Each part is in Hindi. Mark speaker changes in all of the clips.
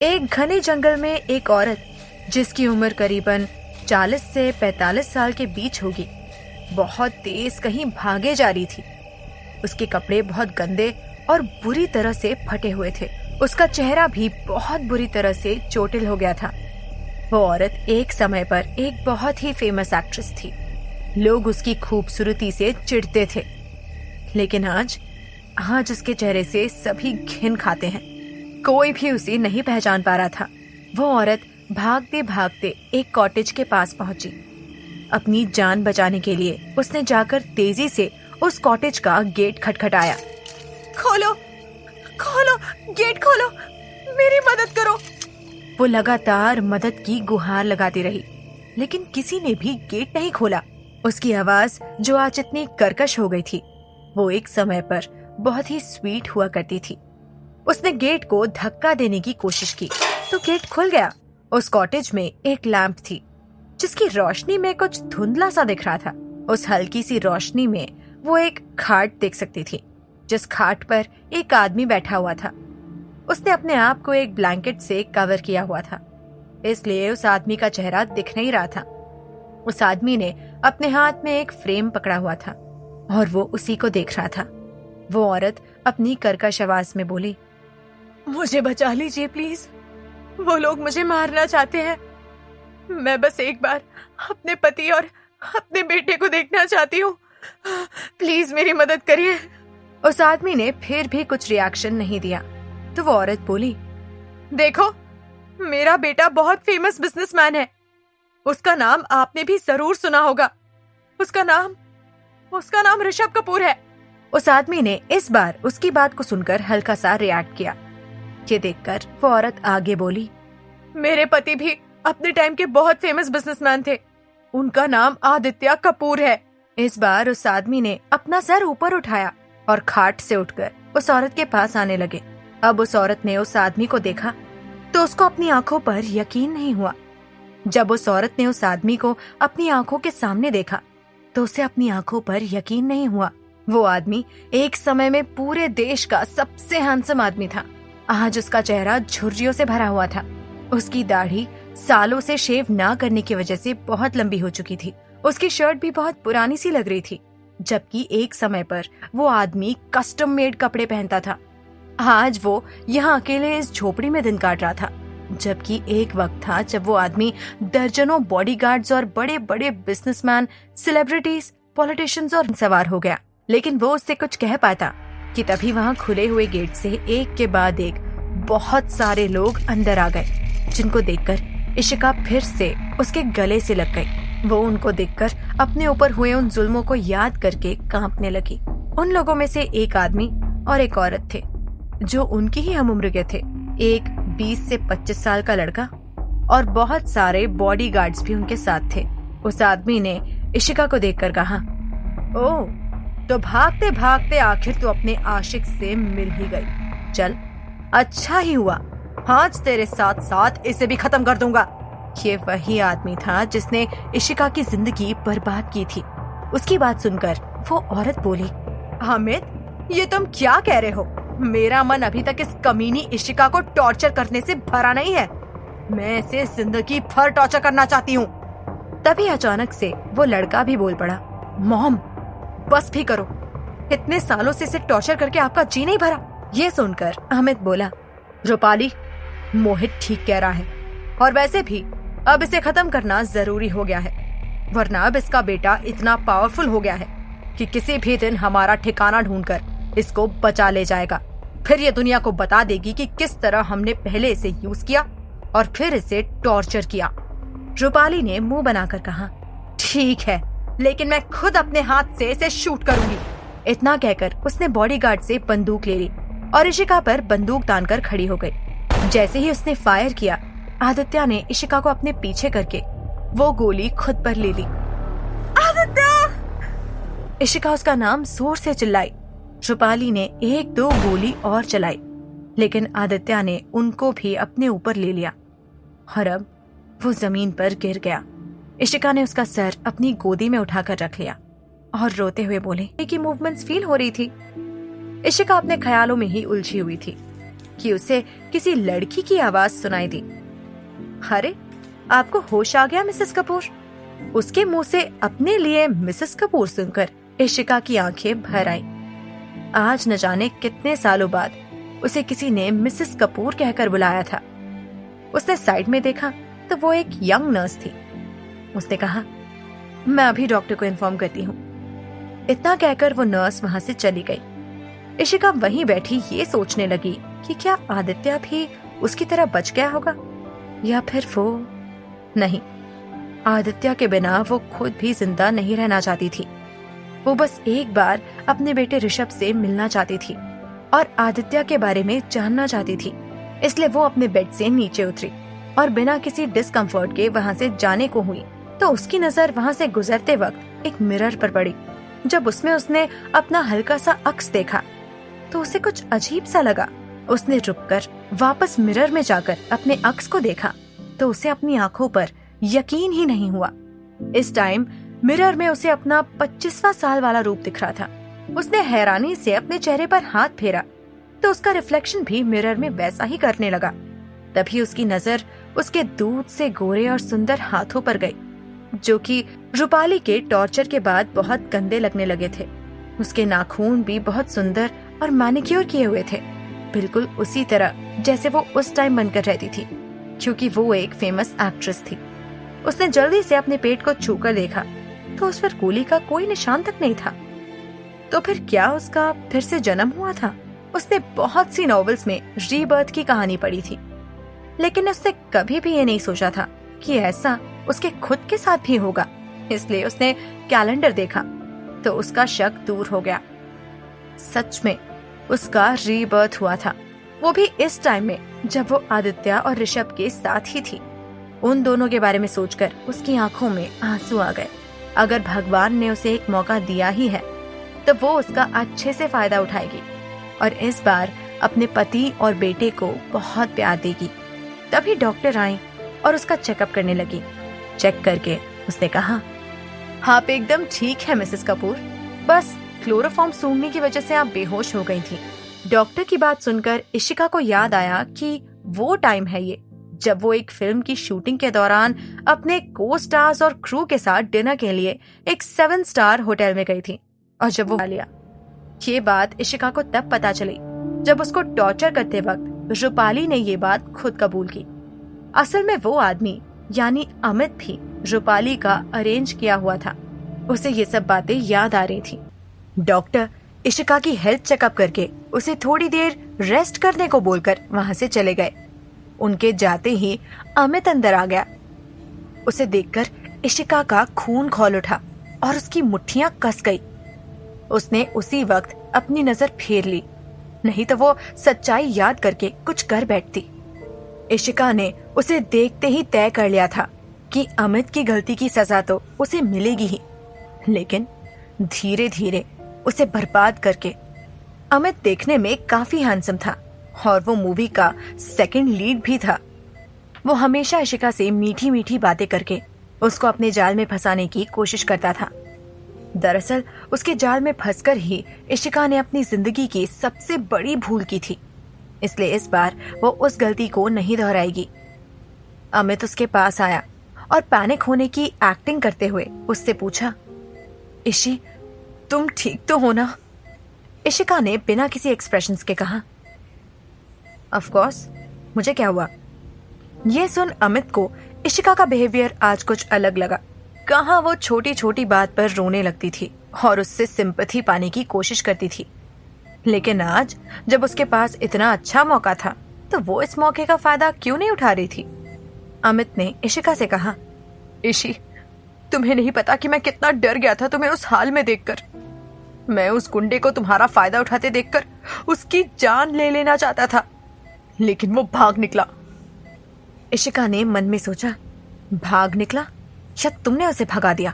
Speaker 1: एक घने जंगल में एक औरत जिसकी उम्र करीबन 40 से 45 साल के बीच होगी, बहुत तेज कहीं भागे जा रही थी। उसके कपड़े बहुत गंदे और बुरी तरह से फटे हुए थे। उसका चेहरा भी बहुत बुरी तरह से चोटिल हो गया था। वो औरत एक समय पर एक बहुत ही फेमस एक्ट्रेस थी। लोग उसकी खूबसूरती से चिढ़ते थे, लेकिन आज उसके चेहरे से सभी घिन खाते हैं। कोई भी उसे नहीं पहचान पा रहा था। वो औरत भागते भागते एक कॉटेज के पास पहुंची। अपनी जान बचाने के लिए उसने जाकर तेजी से उस कॉटेज का गेट खटखटाया। खोलो, खोलो, गेट खोलो, मेरी मदद करो। वो लगातार मदद की गुहार लगाती रही, लेकिन किसी ने भी गेट नहीं खोला। उसकी आवाज जो आज इतनी कर्कश हो गई थी, वो एक समय पर बहुत ही स्वीट हुआ करती थी। उसने गेट को धक्का देने की कोशिश की तो गेट खुल गया। उस कॉटेज में एक लैंप थी जिसकी रोशनी में कुछ धुंधला सा दिख रहा था। उस हल्की सी रोशनी में वो एक खाट देख सकती थी, जिस खाट पर एक आदमी बैठा हुआ था। उसने अपने आप को एक ब्लैंकेट से कवर किया हुआ था, इसलिए उस आदमी का चेहरा दिख नहीं रहा था। उस आदमी ने अपने हाथ में एक फ्रेम पकड़ा हुआ था और वो उसी को देख रहा था। वो औरत अपनी कर्कश आवाज में बोली, मुझे बचा लीजिए प्लीज, वो लोग मुझे मारना चाहते हैं। मैं बस एक बार अपने पति और अपने बेटे को देखना चाहती हूँ, प्लीज मेरी मदद करिए। उस आदमी ने फिर भी कुछ रिएक्शन नहीं दिया तो वो औरत बोली, देखो, मेरा बेटा बहुत फेमस बिजनेसमैन है। उसका नाम आपने भी जरूर सुना होगा। उसका नाम ऋषभ कपूर है। उस आदमी ने इस बार उसकी बात को सुनकर हल्का सा रिएक्ट किया। ये देखकर वो औरत आगे बोली, मेरे पति भी अपने टाइम के बहुत फेमस बिजनेसमैन थे। उनका नाम आदित्य कपूर है। इस बार उस आदमी ने अपना सर ऊपर उठाया और खाट से उठकर उस औरत के पास आने लगे। अब उस औरत ने उस आदमी को देखा तो उसको अपनी आंखों पर यकीन नहीं हुआ। जब उस औरत ने उस आदमी को अपनी आंखों के सामने देखा तो उसे अपनी आंखों पर यकीन नहीं हुआ। वो आदमी एक समय में पूरे देश का सबसे हैंडसम आदमी था। आज उसका चेहरा झुर्रियों से भरा हुआ था। उसकी दाढ़ी सालों से शेव ना करने की वजह से बहुत लंबी हो चुकी थी। उसकी शर्ट भी बहुत पुरानी सी लग रही थी, जबकि एक समय पर वो आदमी कस्टम मेड कपड़े पहनता था। आज वो यहाँ अकेले इस झोपड़ी में दिन काट रहा था, जबकि एक वक्त था जब वो आदमी दर्जनों बॉडीगार्ड्स और बड़े बड़े बिजनेसमैन, सेलिब्रिटीज, पॉलिटिशियंस और सवार हो गया। लेकिन वो उससे कुछ कह पाता कि तभी वहाँ खुले हुए गेट से एक के बाद एक बहुत सारे लोग अंदर आ गए, जिनको देखकर इशिका फिर से उसके गले से लग गई। वो उनको देखकर अपने ऊपर हुए उन जुल्मों को याद करके कांपने लगी। उन लोगों में से एक आदमी और एक औरत थे जो उनकी ही हम उम्र के थे। एक 20 से 25 साल का लड़का और बहुत सारे बॉडीगार्ड्स भी उनके साथ थे। उस आदमी ने इशिका को देखकर कहा, ओह, तो भागते भागते आखिर तो अपने आशिक से मिल ही गई। चल, अच्छा ही हुआ, आज तेरे साथ साथ इसे भी खत्म कर दूंगा। ये वही आदमी था जिसने इशिका की जिंदगी बर्बाद की थी। उसकी बात सुनकर वो औरत बोली, हामिद, ये तुम क्या कह रहे हो? मेरा मन अभी तक इस कमीनी इशिका को टॉर्चर करने से भरा नहीं है। मैं इसे जिंदगी भर टॉर्चर करना चाहती हूँ। तभी अचानक से वो लड़का भी बोल पड़ा, मॉम, बस भी करो, इतने सालों से इसे टॉर्चर करके आपका जी नहीं भरा। ये सुनकर अमित बोला, रूपाली, मोहित ठीक कह रहा है, और वैसे भी अब इसे खत्म करना जरूरी हो गया है, वरना अब इसका बेटा इतना पावरफुल हो गया है कि किसी भी दिन हमारा ठिकाना ढूंढकर इसको बचा ले जाएगा। फिर ये दुनिया को बता देगी कि किस तरह हमने पहले इसे यूज किया और फिर इसे टॉर्चर किया। रूपाली ने मुंह बनाकर कहा, ठीक है, लेकिन मैं खुद अपने हाथ से इसे शूट करूंगी। इतना कहकर उसने बॉडीगार्ड से बंदूक ले ली और इशिका पर बंदूक तानकर खड़ी हो गई। जैसे ही उसने फायर किया, आदित्य ने इशिका को अपने पीछे करके वो गोली खुद पर ले ली। आदित्य! इशिका उसका नाम जोर से चिल्लाई। रूपाली ने 1-2 गोली और चलाई, लेकिन आदित्य ने उनको भी अपने ऊपर ले लिया और अब वो जमीन पर गिर गया। इशिका ने उसका सर अपनी गोदी में उठाकर रख लिया और रोते हुए बोले कि मूवमेंट्स फील हो रही थी। इशिका अपने ख्यालों में ही उलझी हुई थी। कि उसे किसी लड़की की आवाज सुनाई दी। अरे, आपको होश आ गया मिसेस कपूर? उसके मुंह से अपने लिए मिसेस कपूर सुनकर इशिका की आंखें भर आईं। आज न जाने कितने सालों बाद उसे किसी ने मिसेस कपूर कहकर बुलाया था। उसने साइड में देखा तो वो एक यंग नर्स थी। उसने कहा, मैं अभी डॉक्टर को इन्फॉर्म करती हूँ। इतना कहकर वो नर्स वहां से चली गई। इशिका वहीं बैठी ये सोचने लगी कि क्या आदित्य भी उसकी तरह बच गया होगा, या फिर वो नहीं। आदित्य के बिना वो खुद भी जिंदा नहीं रहना चाहती थी। वो बस एक बार अपने बेटे ऋषभ से मिलना चाहती थी और आदित्य के बारे में जानना चाहती थी। इसलिए वो अपने बेड से नीचे उतरी और बिना किसी डिस्कम्फर्ट के वहां से जाने को हुई तो उसकी नजर वहां से गुजरते वक्त एक मिरर पर पड़ी। जब उसमें उसने अपना हल्का सा अक्स देखा तो उसे कुछ अजीब सा लगा। उसने रुककर वापस मिरर में जाकर अपने अक्स को देखा तो उसे अपनी आंखों पर यकीन ही नहीं हुआ। इस टाइम मिरर में उसे अपना 25वां साल वाला रूप दिख रहा था। उसने हैरानी से अपने चेहरे पर हाथ फेरा तो उसका रिफ्लेक्शन भी मिरर में वैसा ही करने लगा। तभी उसकी नजर उसके दूध से गोरे और सुंदर हाथों पर गई, जो कि रूपाली के टॉर्चर के बाद बहुत गंदे लगने लगे थे। उसके नाखून भी बहुत सुंदर और मैनिक्योर किए हुए थे, बिल्कुल उसी तरह जैसे वो उस टाइम बनकर रहती थी, क्योंकि वो एक फेमस एक्ट्रेस थी। उसने जल्दी से अपने पेट को छूकर देखा तो उस पर गोली का कोई निशान तक नहीं था। तो फिर क्या उसका फिर से जन्म हुआ था? उसने बहुत सी नॉवेल्स में रीबर्थ की कहानी पढ़ी थी, लेकिन उसने कभी भी ये नहीं सोचा था कि ऐसा उसके खुद के साथ भी होगा। इसलिए उसने कैलेंडर देखा तो उसका शक दूर हो गया। सच में उसका रीबर्थ हुआ था, वो भी इस टाइम में जब वो आदित्य और ऋषभ के साथ ही थी। उन दोनों के बारे में सोचकर उसकी आंखों में आंसू आ गए। अगर भगवान ने उसे एक मौका दिया ही है तो वो उसका अच्छे से फायदा उठाएगी और इस बार अपने पति और बेटे को बहुत प्यार देगी। तभी डॉक्टर आई और उसका चेकअप करने लगी। चेक करके उसने कहा, आप एकदम ठीक है मिसेस कपूर, बस क्लोरोफॉर्म सूंघने की वजह से आप बेहोश हो गई थी। डॉक्टर की बात सुनकर इशिका को याद आया कि वो टाइम है ये जब वो एक फिल्म की शूटिंग के दौरान अपने को स्टार्स और क्रू के साथ डिनर के लिए एक 7 स्टार होटल में गई थी और जब वो लिया। ये बात इशिका को तब पता चली जब उसको टॉर्चर करते वक्त रूपाली ने ये बात खुद कबूल की। असल में वो आदमी यानी अमित भी रूपाली का अरेंज किया हुआ था। उसे ये सब बातें याद आ रही थी। डॉक्टर इशिका की हेल्थ चेकअप करके उसे थोड़ी देर रेस्ट करने को बोलकर वहां से चले गए। उनके जाते ही अमित अंदर आ गया। उसे देखकर इशिका का खून खौल उठा और उसकी मुट्ठियां कस गई। उसने उसी वक्त अपनी नजर फेर ली, नहीं तो वो सच्चाई याद करके कुछ कर बैठती। इशिका ने उसे देखते ही तय कर लिया था कि अमित की गलती की सजा तो उसे मिलेगी ही, लेकिन धीरे धीरे उसे बर्बाद करके। अमित देखने में काफी हैंडसम था और वो मूवी का सेकंड लीड भी था। वो हमेशा इशिका से मीठी मीठी बातें करके उसको अपने जाल में फंसाने की कोशिश करता था। दरअसल उसके जाल में फंसकर ही इशिका ने अपनी जिंदगी की सबसे बड़ी भूल की थी, इसलिए इस बार वो उस गलती को नहीं दोहराएगी। अमित उसके पास आया और पैनिक होने की एक्टिंग करते हुए उससे पूछा, इशी, तुम ठीक तो हो ना? इशिका ने बिना किसी एक्सप्रेशंस के कहा, ऑफ कोर्स, मुझे क्या हुआ? ये सुन अमित को इशिका का बिहेवियर आज कुछ अलग लगा। कहाँ वो छोटी छोटी बात पर रोने लगती थी और उससे सिंपैथी पाने की कोशिश करती थी, लेकिन आज जब उसके पास इतना अच्छा मौका था तो वो इस मौके का फायदा क्यों नहीं उठा रही थी? अमित ने इशिका से कहा, इशी, तुम्हें नहीं पता कि मैं कितना डर गया था तुम्हें उस हाल में देखकर। मैं उस गुंडे को तुम्हारा फायदा उठाते देखकर उसकी जान ले लेना चाहता था, लेकिन वो भाग निकला। इशिका ने मन में सोचा, भाग निकला या तुमने उसे भगा दिया?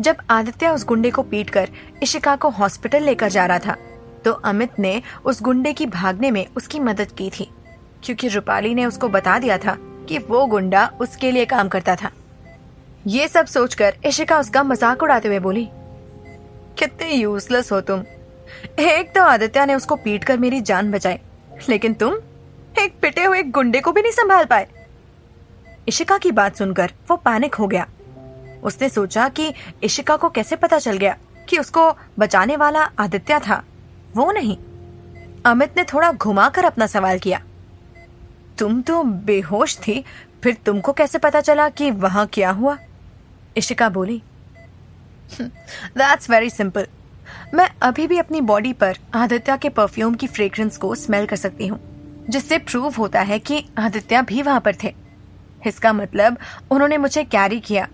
Speaker 1: जब आदित्य उस गुंडे को पीटकर इशिका को हॉस्पिटल लेकर जा रहा था तो अमित ने उस गुंडे की भागने में उसकी मदद की थी, क्योंकि रूपाली ने उसको बता दिया था कि वो गुंडा उसके लिए काम करता था। ये सब सोचकर इशिका उसका मजाक उड़ाते हुए बोली, कितने यूजलेस हो तुम। एक तो आदित्य ने उसको पीटकर मेरी जान बचाई, लेकिन तुम एक पिटे हुए गुंडे को भी नहीं संभाल पाए। इशिका की बात सुनकर वो पैनिक हो गया। उसने सोचा कि इशिका को कैसे पता चल गया कि उसको बचाने वाला आदित्य था, वो नहीं। अमित ने थोड़ा घुमाकर अपना सवाल किया, तुम तो बेहोश थी, फिर तुमको कैसे पता चला कि वहां क्या हुआ? इशिका बोली, दैट्स वेरी सिंपल। मैं अभी भी अपनी बॉडी पर आदित्य के परफ्यूम की फ्रेग्रेंस को स्मेल कर सकती हूँ, जिससे प्रूव होता है कि आदित्य भी वहां पर थे। इसका मतलब उन्होंने मुझे कैरी किया,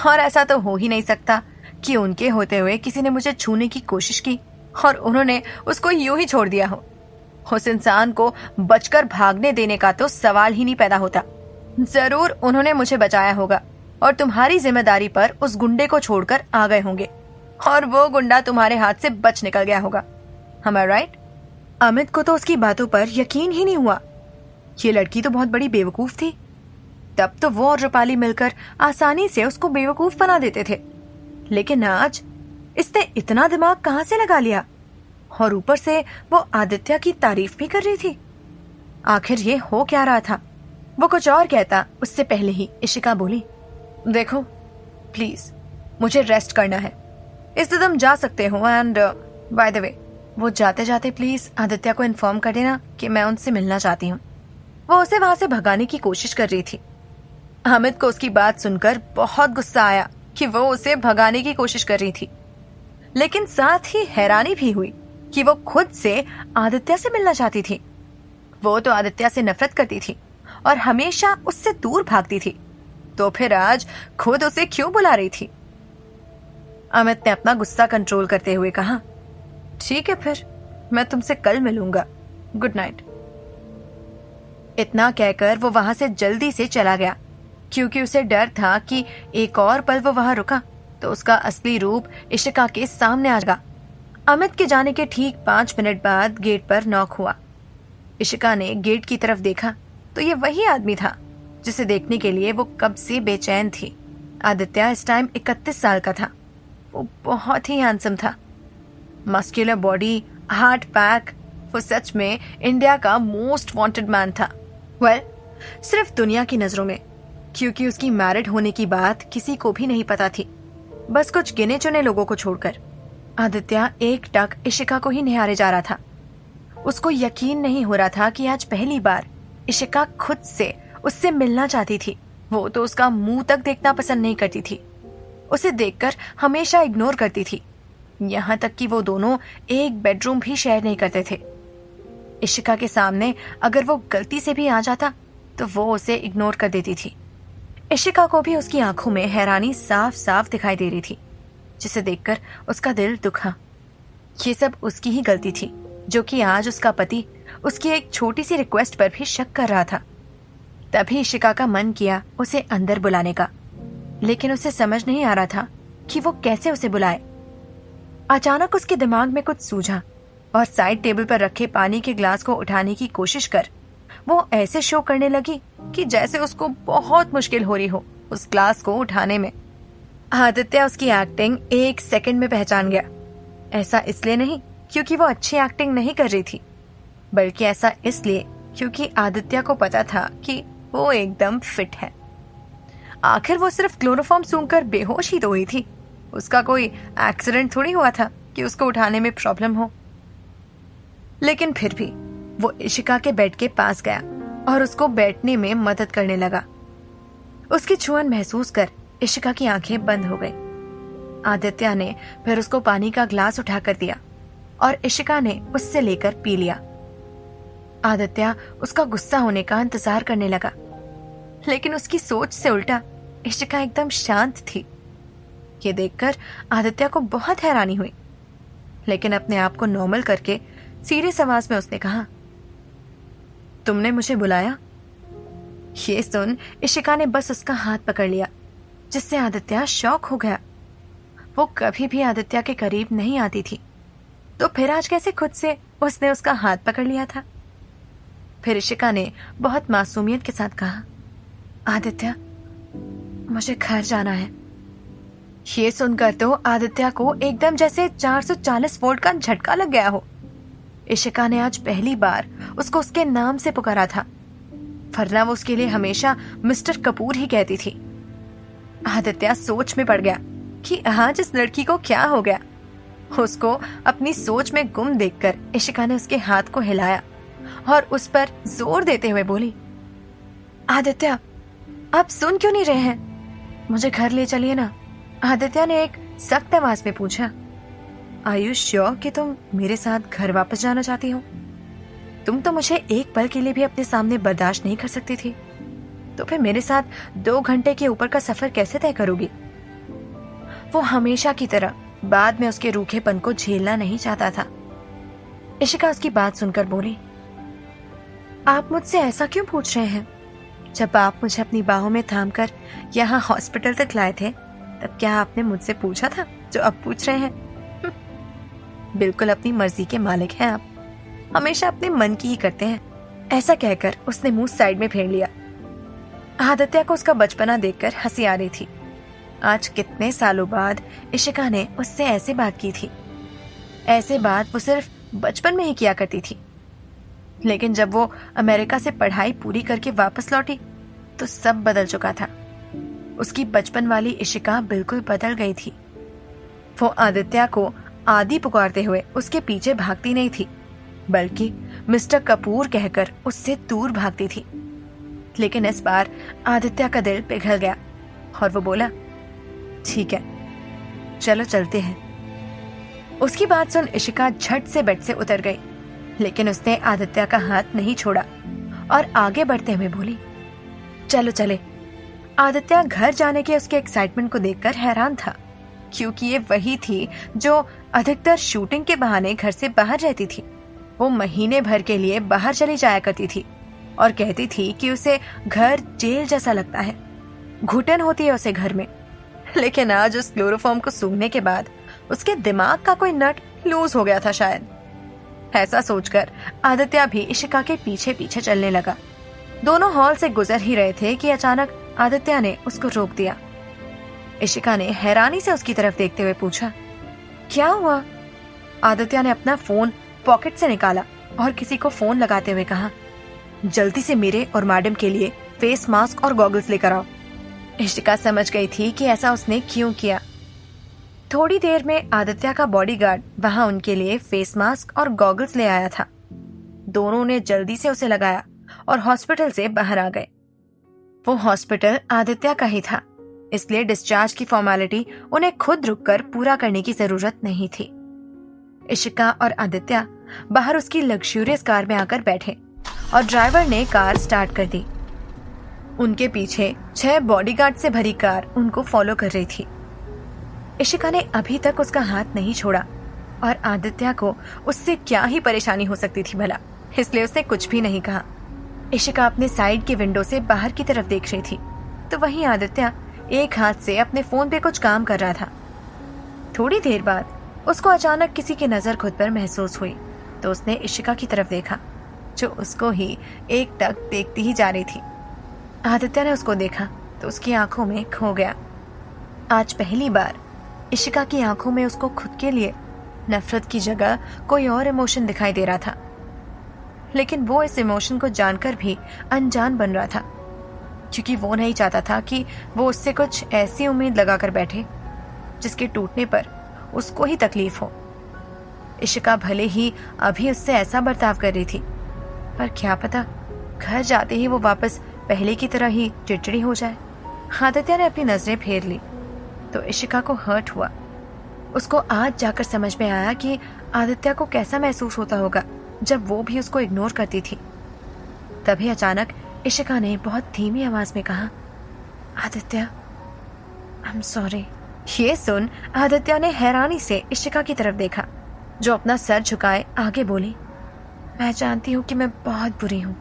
Speaker 1: और ऐसा तो हो ही नहीं सकता कि उनके होते हुए किसी ने मुझे छूने की कोशिश की और उन्होंने उसको यूं ही छोड़ दिया हो। उस इंसान को बचकर भागने देने का तो सवाल ही नहीं पैदा होता। जरूर उन्होंने मुझे बचाया होगा और तुम्हारी जिम्मेदारी पर उस गुंडे को छोड़कर आ गए होंगे, और वो गुंडा तुम्हारे हाथ से बच निकल गया होगा। Am I right? अमित को तो उसकी बातों पर यकीन ही नहीं हुआ। ये लड़की तो बहुत बड़ी बेवकूफ थी। तब तो वो और रूपाली मिलकर आसानी से उसको बेवकूफ बना देते थे, लेकिन आज इसने इतना दिमाग कहां से लगा लिया? और ऊपर से वो आदित्य की तारीफ भी कर रही थी। आखिर ये हो क्या रहा था? वो कुछ और कहता उससे पहले ही इशिका बोली, देखो प्लीज, मुझे रेस्ट करना है, इसलिए तुम जा सकते हो। एंड बाय द वे, वो जाते जाते प्लीज आदित्य को इन्फॉर्म कर देना कि मैं उनसे मिलना चाहती हूँ। वो उसे वहां से भगाने की कोशिश कर रही थी। हामिद को उसकी बात सुनकर बहुत गुस्सा आया कि वो उसे भगाने की कोशिश कर रही थी, लेकिन साथ ही हैरानी भी हुई कि वो खुद से आदित्य से मिलना चाहती थी। वो तो आदित्य से नफरत करती थी और हमेशा उससे दूर भागती थी, तो फिर आज खुद उसे क्यों बुला रही थी? अमित ने अपना गुस्सा कंट्रोल करते हुए कहा, ठीक है फिर, मैं तुमसे कल मिलूंगा, गुड नाइट। इतना कहकर वो वहां से जल्दी से चला गया, क्योंकि उसे डर था कि एक और पल वो वहां रुका तो उसका असली रूप इशिका के सामने आ जाएगा। अमित के जाने के ठीक 5 मिनट बाद गेट पर नॉक हुआ। इशिका ने गेट की तरफ देखा तो ये वही आदमी था जिसे देखने के लिए वो कब से बेचैन थी। आदित्य इस टाइम 31 साल का था। वो बहुत ही हैंडसम था, मस्कुलर बॉडी, हार्ट पैक। वो सच में इंडिया का मोस्ट वांटेड मैन था। वेल, सिर्फ दुनिया की नजरों में, क्योंकि उसकी मैरिड होने की बात किसी को भी नहीं पता थी, बस कुछ गिने चुने लोगों को छोड़कर। आदित्य एक टक इशिका को ही निहारे जा रहा था। उसको यकीन नहीं हो रहा था कि आज पहली बार इशिका खुद से उससे मिलना चाहती थी। वो तो उसका मुंह तक देखना पसंद नहीं करती थी, उसे देखकर हमेशा इग्नोर करती थी, यहाँ तक कि वो दोनों एक बेडरूम भी शेयर नहीं करते थे। इशिका के सामने अगर वो गलती से भी आ जाता तो वो उसे इग्नोर कर देती थी। इशिका को भी उसकी आंखों में हैरानी साफ साफ दिखाई दे रही थी, जिसे देखकर उसका दिल दुखा। ये सब उसकी ही गलती थी, जो कि आज उसका पति उसकी एक छोटी सी रिक्वेस्ट पर भी शक कर रहा था। तभी इशिका का मन किया उसे अंदर बुलाने का, लेकिन उसे समझ नहीं आ रहा था कि वो कैसे उसे बुलाए। अचानक उसके दिमाग में कुछ सूझा और साइड टेबल पर रखे पानी के ग्लास को उठाने की कोशिश कर वो ऐसे शो करने लगी कि जैसे उसको बहुत मुश्किल हो रही हो उस ग्लास को उठाने में। आदित्य उसकी एक्टिंग 1 सेकंड में पहचान गया। ऐसा इसलिए नहीं क्योंकि वो अच्छी एक्टिंग नहीं कर रही थी, बल्कि ऐसा इसलिए क्योंकि आदित्य को पता था कि वो एकदम फिट है। आखिर वो सिर्फ क्लोरोफॉर्म सूंघकर बेहोश ही तो हुई थी। उसका कोई एक्सीडेंट थोड़ी हुआ था कि उसको उठाने में प्रॉब्लम हो। लेकिन फिर भी वो इशिका के बेड के पास गया और उसको बैठने में मदद करने लगा। उसकी छुअन महसूस कर इशिका की आंखें बंद हो गई। आदित्य ने फिर उसको पानी का ग्लास उठाकर दिया और इशिका ने उससे लेकर पी लिया। आदित्य उसका गुस्सा होने का इंतजार करने लगा, लेकिन उसकी सोच से उल्टा इशिका एकदम शांत थी। ये देखकर आदित्य को बहुत हैरानी हुई, लेकिन अपने आप को नॉर्मल करके सीरियस आवाज में उसने कहा, तुमने मुझे बुलाया? ये सुन इशिका ने बस उसका हाथ पकड़ लिया, जिससे आदित्य शॉक हो गया। वो कभी भी आदित्य के करीब नहीं आती थी, तो फिर आज कैसे खुद से उसने उसका हाथ पकड़ लिया था? फिर इशिका ने बहुत मासूमियत के साथ कहा, आदित्य, मुझे घर जाना है। ये सुनकर तो आदित्य को एकदम जैसे 440 वोल्ट का झटका लग गया हो। इशिका ने आज पहली बार उसको उसके नाम से पुकारा था, वरना वो उसके लिए हमेशा मिस्टर कपूर ही कहती थी। आदित्य सोच में पड़ गया कि आज इस लड़की को क्या हो गया। उसको अपनी सोच में गुम देखकर इशिका ने उसके हाथ को हिलाया और उस पर जोर देते हुए बोली, आदित्य, आप सुन क्यों नहीं रहे हैं? मुझे घर ले चलिए ना। आदित्य ने एक सख्त आवाज में पूछा, आर यू श्योर कि तुम मेरे साथ घर वापस जाना चाहती हो? तुम तो मुझे एक पल के लिए भी अपने सामने बर्दाश्त नहीं कर सकती थी, तो फिर मेरे साथ 2 घंटे के ऊपर का सफर कैसे तय करोगी? वो हमेशा की तरह बाद में उसके रूखेपन को झेलना नहीं चाहता था। इशिका उसकी बात सुनकर बोली, आप मुझसे ऐसा क्यों पूछ रहे हैं? जब आप मुझे अपनी बाहों में थामकर यहाँ हॉस्पिटल तक लाए थे, तब क्या आपने मुझसे पूछा था जो अब पूछ रहे हैं? बिल्कुल अपनी मर्जी के मालिक हैं आप, हमेशा अपने मन की ही करते हैं। ऐसा कहकर उसने मुंह साइड में फेर लिया। आदित्य को उसका बचपना देखकर हंसी आ रही थी। आज कितने सालों बाद इशिका ने उससे ऐसे बात की थी। ऐसे बात वो सिर्फ बचपन में ही किया करती थी, लेकिन जब वो अमेरिका से पढ़ाई पूरी करके वापस लौटी तो सब बदल चुका था। उसकी बचपन वाली इशिका बिल्कुल बदल गई थी। वो आदित्य को आदि पुकारते हुए उसके पीछे भागती नहीं थी, बल्कि मिस्टर कपूर कहकर उससे दूर भागती थी। लेकिन इस बार आदित्य का दिल पिघल गया और वो बोला, ठीक है, चलो चलते हैं। उसकी बात सुन इशिका झट से बेड से उतर गई, लेकिन उसने आदित्य का हाथ नहीं छोड़ा और आगे बढ़ते हुए बोली, चलो चले। आदित्य घर जाने के उसके एक्साइटमेंट को देखकर हैरान था, क्योंकि ये वही थी जो अधिकतर शूटिंग के बहाने घर से बाहर रहती थी। वो महीने भर के लिए बाहर चली जाया करती थी और कहती थी कि उसे घर जेल जैसा लगता है, घुटन होती है उसे घर में। लेकिन आज उस क्लोरोफॉर्म को सूंघने के बाद उसके दिमाग का कोई नट लूज हो गया था शायद। ऐसा सोचकर आदित्य भी इशिका के पीछे पीछे चलने लगा। दोनों हॉल से गुजर ही रहे थे कि अचानक आदित्य ने उसको रोक दिया। इशिका ने हैरानी से उसकी तरफ देखते हुए पूछा, क्या हुआ? आदित्य ने अपना फोन पॉकेट से निकाला और किसी को फोन लगाते हुए कहा, जल्दी से मेरे और मैडम के लिए फेस मास्क और गॉगल्स लेकर आओ। इशिका समझ गई थी कि ऐसा उसने क्यों किया। थोड़ी देर में आदित्य का बॉडीगार्ड वहां उनके लिए फेस मास्क और गॉगल्स ले आया था। दोनों ने जल्दी से उसे लगाया और हॉस्पिटल से बाहर आ गए। वो हॉस्पिटल आदित्य का ही था, इसलिए डिस्चार्ज की फॉर्मेलिटी उन्हें खुद रुककर पूरा करने की जरूरत नहीं थी। इशिका और आदित्य बाहर उसकी लग्जूरियस कार में आकर बैठे और ड्राइवर ने कार स्टार्ट कर दी। उनके पीछे 6 बॉडीगार्ड से भरी कार उनको फॉलो कर रही थी। इशिका ने अभी तक उसका हाथ नहीं छोड़ा और आदित्य को उससे क्या ही परेशानी हो सकती थी भला, इसलिए उसने कुछ भी नहीं कहा। इशिका अपने साइड के विंडो से बाहर की तरफ देख रही थी, तो वहीं आदित्य एक हाथ से अपने फोन पे कुछ काम कर रहा था। थोड़ी देर बाद उसको अचानक किसी की नजर खुद पर महसूस हुई, तो उसने इशिका की तरफ देखा, जो उसको ही एक टक देखती ही जा रही थी। आदित्य ने उसको देखा तो उसकी आंखों में खो गया। आज पहली बार इशिका की आंखों में उसको खुद के लिए नफरत की जगह कोई और इमोशन दिखाई दे रहा था, लेकिन वो इस इमोशन को जानकर भी अनजान बन रहा था, क्योंकि वो नहीं चाहता था कि वो उससे कुछ ऐसी उम्मीद लगाकर बैठे जिसके टूटने पर उसको ही तकलीफ हो। इशिका भले ही अभी उससे ऐसा बर्ताव कर रही थी, पर क्या पता घर जाते ही वो वापस पहले की तरह ही चिड़चिड़ी हो जाए। आदित्य ने अपनी नजरें फेर ली तो इशिका को हर्ट हुआ। उसको आज जाकर समझ में आया कि आदित्य को कैसा महसूस होता होगा जब वो भी उसको इग्नोर करती थी। तभी अचानक इशिका ने बहुत धीमी आवाज में कहा, आदित्य, आई एम सॉरी। ये सुन आदित्य ने हैरानी से इशिका की तरफ देखा, जो अपना सर झुकाए आगे बोली, मैं जानती हूँ कि मैं बहुत बुरी हूँ।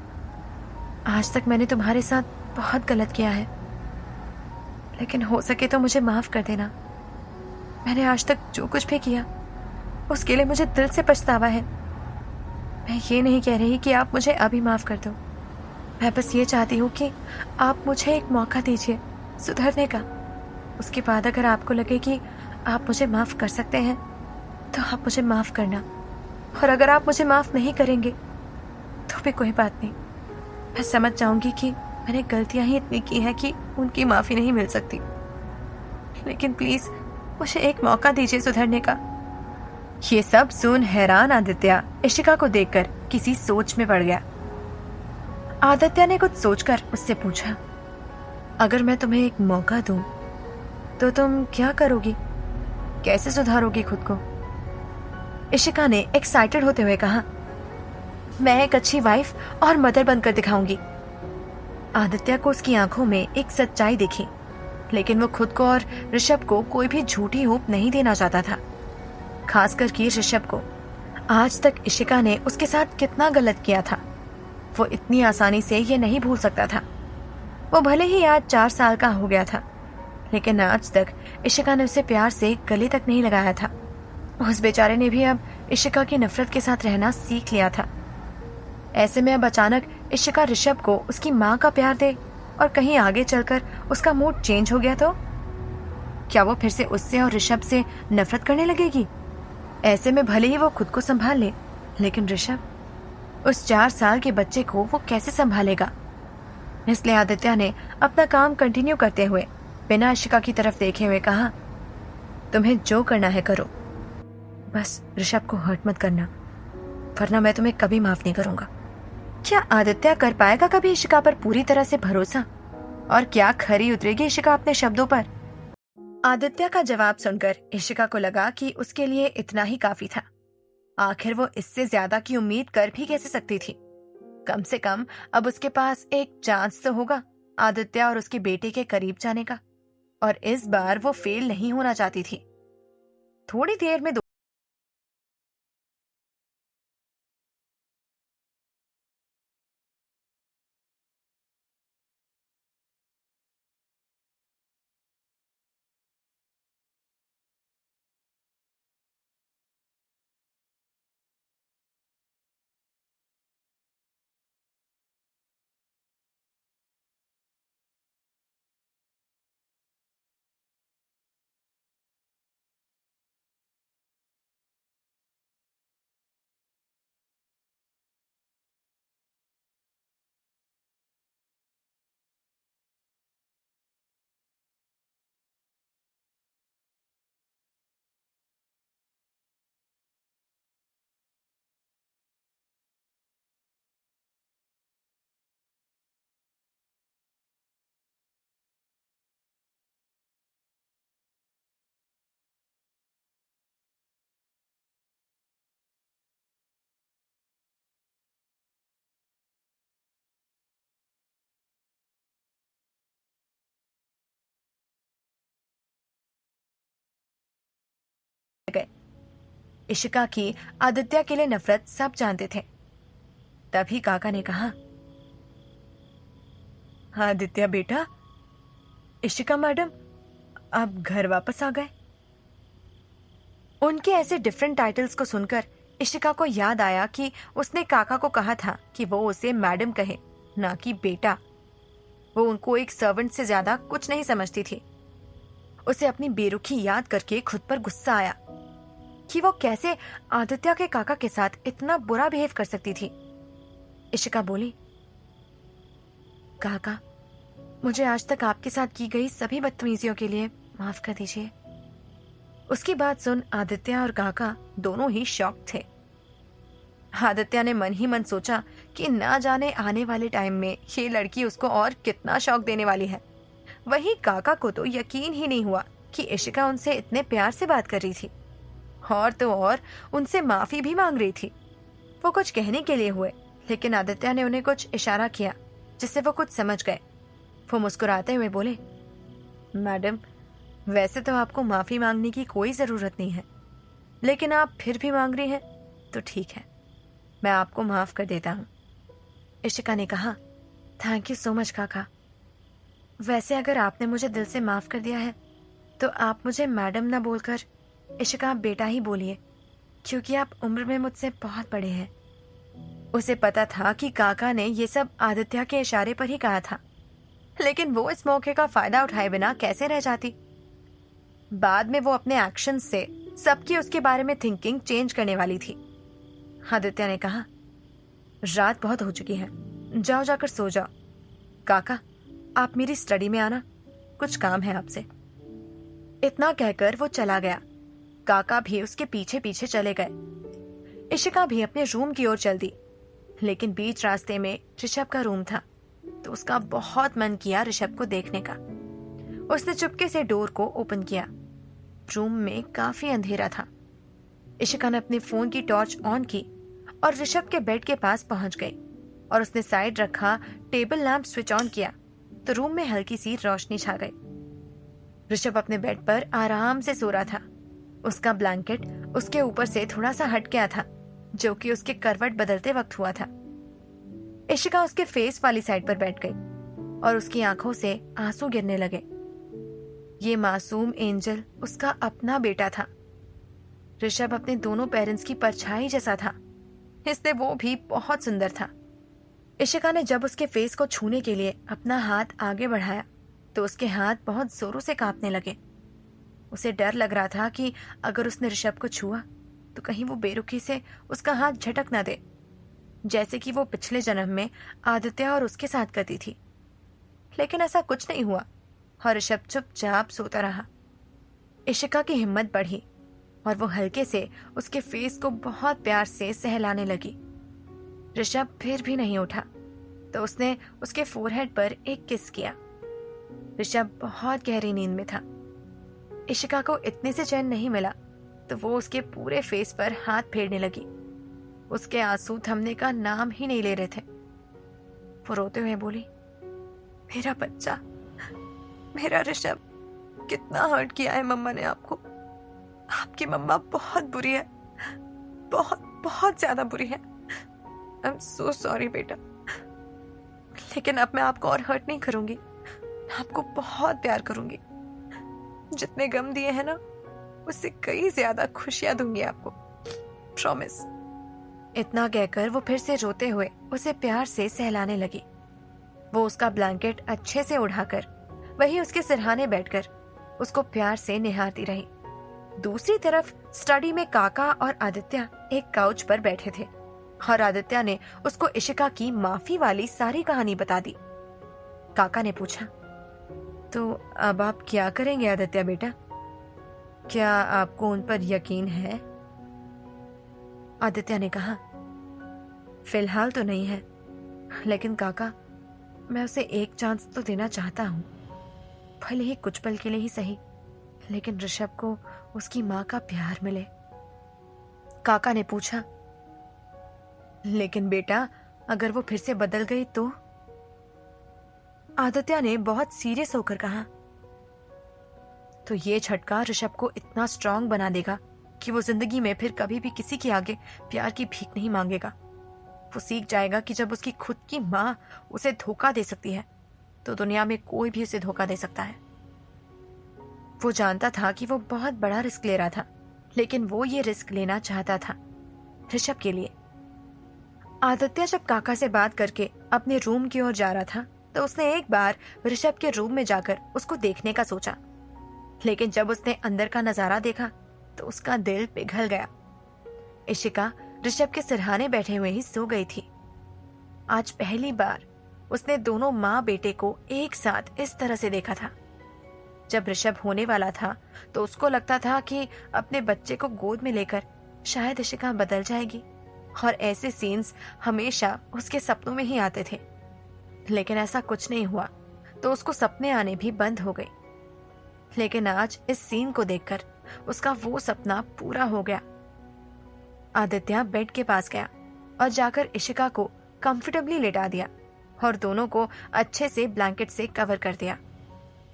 Speaker 1: आज तक मैंने तुम्हारे साथ बहुत गलत किया है, लेकिन हो सके तो मुझे माफ कर देना। मैंने आज तक जो कुछ भी किया उसके लिए मुझे दिल से पछतावा है। मैं ये नहीं कह रही कि आप मुझे अभी माफ कर दो, मैं बस ये चाहती हूँ कि आप मुझे एक मौका दीजिए सुधरने का। उसके बाद अगर आपको लगे कि आप मुझे माफ कर सकते हैं तो आप मुझे माफ करना। और अगर आप मुझे माफ नहीं करेंगे तो भी कोई बात नहीं, मैं समझ जाऊंगी कि मैंने गलतियां ही इतनी की हैं कि उनकी माफी नहीं मिल सकती। लेकिन प्लीज मुझे एक मौका दीजिए सुधरने का। ये सब सुन हैरान आदित्य इशिका को देखकर किसी सोच में पड़ गया। आदित्य ने कुछ सोचकर उससे पूछा, अगर मैं तुम्हें एक मौका दूं तो तुम क्या करोगी, कैसे सुधारोगी खुद को? इशिका ने एक्साइटेड होते हुए कहा, मैं एक अच्छी वाइफ और मदर बनकर दिखाऊंगी। आदित्य को उसकी आंखों में एक सच्चाई दिखी, लेकिन वो खुद को और ऋषभ को कोई भी झूठी होप नहीं देना चाहता था, खासकर कि ऋषभ को। आज तक इशिका ने उसके साथ कितना गलत किया था, वो इतनी आसानी से ये नहीं भूल सकता था। वो भले ही आज 4 साल का हो गया था, लेकिन आज तक इशिका ने उसे प्यार से गले तक नहीं लगाया था। उस बेचारे ने भी अब इशिका की नफरत के साथ रहना सीख लिया था। ऐसे में अब अचानक इशिका ऋषभ को उसकी माँ का प्यार दे और कहीं आगे चलकर उसका मूड चेंज हो गया तो क्या वो फिर से उससे और ऋषभ से नफरत करने लगेगी? ऐसे में भले ही वो खुद को संभाल ले, लेकिन ऋषभ, उस 4 साल के बच्चे को वो कैसे संभालेगा? इसलिए आदित्य ने अपना काम कंटिन्यू करते हुए बिना इशिका की तरफ देखे हुए कहा, तुम्हें जो करना है करो, बस ऋषभ को हर्ट मत करना, वरना मैं तुम्हें कभी माफ नहीं करूंगा। क्या आदित्य कर पाएगा कभी इशिका पर पूरी तरह से भरोसा? और क्या खरी उतरेगी इशिका अपने शब्दों पर? आदित्य का जवाब सुनकर इशिका को लगा कि उसके लिए इतना ही काफी था। आखिर वो इससे ज्यादा की उम्मीद कर भी कैसे सकती थी? कम से कम अब उसके पास एक चांस तो होगा आदित्य और उसके बेटे के करीब जाने का, और इस बार वो फेल नहीं होना चाहती थी। थोड़ी देर में गए। इशिका की आदित्य के लिए नफरत सब जानते थे। तभी काका ने कहा, आदित्य बेटा, इशिका मैडम आप घर वापस आ गए। उनके ऐसे डिफरेंट टाइटल्स को सुनकर इशिका को याद आया कि उसने काका को कहा था कि वो उसे मैडम कहे, ना कि बेटा। वो उनको एक सर्वेंट से ज्यादा कुछ नहीं समझती थी। उसे अपनी बेरुखी याद करके खुद पर गुस्सा आया कि वो कैसे आदित्य के काका के साथ इतना बुरा बिहेव कर सकती थी। इशिका बोली, काका, मुझे आज तक आपके साथ की गई सभी बदतमीजियों के लिए माफ कर दीजिए। उसकी बात सुन आदित्य और काका दोनों ही शॉक थे। आदित्य ने मन ही मन सोचा कि ना जाने आने वाले टाइम में ये लड़की उसको और कितना शौक देने वाली है। वहीं काका को तो यकीन ही नहीं हुआ कि इशिका उनसे इतने प्यार से बात कर रही थी, और तो और उनसे माफी भी मांग रही थी। वो कुछ कहने के लिए हुए, लेकिन आदित्य ने उन्हें कुछ इशारा किया जिससे वो कुछ समझ गए। वो मुस्कुराते हुए बोले, मैडम, वैसे तो आपको माफी मांगने की कोई जरूरत नहीं है, लेकिन आप फिर भी मांग रही हैं तो ठीक है, मैं आपको माफ कर देता हूँ। इशिका ने कहा, थैंक यू सो मच काका। वैसे अगर आपने मुझे दिल से माफ कर दिया है तो आप मुझे मैडम ना बोलकर इशिका बेटा ही बोलिए, क्योंकि आप उम्र में मुझसे बहुत बड़े हैं। उसे पता था कि काका ने ये सब आदित्य के इशारे पर ही कहा था, लेकिन वो इस मौके का फायदा उठाए बिना कैसे रह जाती। बाद में वो अपने एक्शन से सबकी उसके बारे में थिंकिंग चेंज करने वाली थी। आदित्य ने कहा। रात बहुत हो चुकी है, जाओ जाकर सो जाओ। काका, आप मेरी स्टडी में आना, कुछ काम है आपसे। इतना कहकर वो चला गया। काका भी उसके पीछे पीछे चले गए। इशिका भी अपने रूम की ओर चल दी, लेकिन बीच रास्ते में ऋषभ का रूम था, तो उसका बहुत मन किया ऋषभ को देखने का। उसने चुपके से डोर को ओपन किया। रूम में काफी अंधेरा था। इशिका ने अपने फोन की टॉर्च ऑन की और ऋषभ के बेड के पास पहुंच गई और उसने साइड रखा टेबल लैंप स्विच ऑन किया तो रूम में हल्की सी रोशनी छा गई। ऋषभ अपने बेड पर आराम से सो रहा था। उसका ब्लैंकेट उसके ऊपर से थोड़ा सा हट गया था, जो कि उसके करवट बदलते वक्त हुआ था। इशिका उसके फेस वाली साइड पर बैठ गई और उसकी आंखों से आंसू गिरने लगे। ये मासूम एंजल उसका अपना बेटा था। ऋषभ अपने दोनों पेरेंट्स की परछाई जैसा था, इसलिए वो भी बहुत सुंदर था। इशिका ने जब उसके फेस को छूने के लिए अपना हाथ आगे बढ़ाया तो उसके हाथ बहुत जोरों से कांपने लगे। उसे डर लग रहा था कि अगर उसने ऋषभ को छुआ तो कहीं वो बेरुखी से उसका हाथ झटक न दे, जैसे कि वो पिछले जन्म में आदित्य और उसके साथ करती थी। लेकिन ऐसा कुछ नहीं हुआ और ऋषभ चुपचाप सोता रहा। इशिका की हिम्मत बढ़ी और वो हल्के से उसके फेस को बहुत प्यार से सहलाने लगी। ऋषभ फिर भी नहीं उठा तो उसने उसके फोरहेड पर एक किस किया। ऋषभ बहुत गहरी नींद में था। इशिका को इतने से चैन नहीं मिला तो वो उसके पूरे फेस पर हाथ फेरने लगी। उसके आंसू थमने का नाम ही नहीं ले रहे थे। वो रोते हुए बोली, मेरा बच्चा, मेरा ऋषभ, कितना हर्ट किया है मम्मा ने आपको। आपकी मम्मा बहुत बुरी है, बहुत बहुत ज्यादा बुरी है। आई एम सो सॉरी बेटा, लेकिन अब मैं आपको और हर्ट नहीं करूंगी। मैं आपको बहुत प्यार करूंगी। जितने गम दिए हैं ना, उससे कई ज्यादा खुशियां दूंगी आपको, प्रॉमिस। इतना कहकर वो फिर से रोते हुए उसे प्यार से सहलाने लगी। वो उसका ब्लैंकेट अच्छे से उड़ाकर वही उसके सिरहाने बैठकर उसको प्यार से निहारती रही। दूसरी तरफ स्टडी में काका और आदित्य एक काउच पर बैठे थे और आदित्य ने उसको इशिका की माफी वाली सारी कहानी बता दी। काका ने पूछा, तो अब आप क्या करेंगे आदित्य बेटा? क्या आपको उन पर यकीन है? आदित्य ने कहा, फिलहाल तो नहीं है, लेकिन काका, मैं उसे एक चांस तो देना चाहता हूँ। भले ही कुछ पल के लिए ही सही, लेकिन ऋषभ को उसकी माँ का प्यार मिले। काका ने पूछा, लेकिन बेटा, अगर वो फिर से बदल गई तो? आदित्य ने बहुत सीरियस होकर कहा, तो ये झटका ऋषभ को इतना स्ट्रांग बना देगा कि वो जिंदगी में फिर कभी भी किसी के आगे प्यार की भीख नहीं मांगेगा। वो सीख जाएगा कि जब उसकी खुद की माँ उसे धोखा दे सकती है तो दुनिया में कोई भी उसे धोखा दे सकता है। वो जानता था कि वो बहुत बड़ा रिस्क ले रहा था, लेकिन वो ये रिस्क लेना चाहता था ऋषभ के लिए। आदित्य जब काका से बात करके अपने रूम की ओर जा रहा था तो उसने एक बार ऋषभ के रूम में जाकर उसको देखने का सोचा, लेकिन जब उसने अंदर का नजारा देखा तो उसका दिल पिघल गया। इशिका ऋषभ के सिरहाने बैठे हुए ही सो गई थी। आज पहली बार उसने दोनों माँ बेटे को एक साथ इस तरह से देखा था। जब ऋषभ होने वाला था तो उसको लगता था कि अपने बच्चे को गोद में लेकर शायद इशिका बदल जाएगी, और ऐसे सीन्स हमेशा उसके सपनों में ही आते थे। लेकिन ऐसा कुछ नहीं हुआ तो उसको सपने आने भी बंद हो गए। लेकिन आज इस सीन को देखकर उसका वो सपना पूरा हो गया। आदित्य बेड के पास गया और जाकर इशिका को कंफर्टेबली लेटा दिया और दोनों को अच्छे से ब्लैंकेट से कवर कर दिया।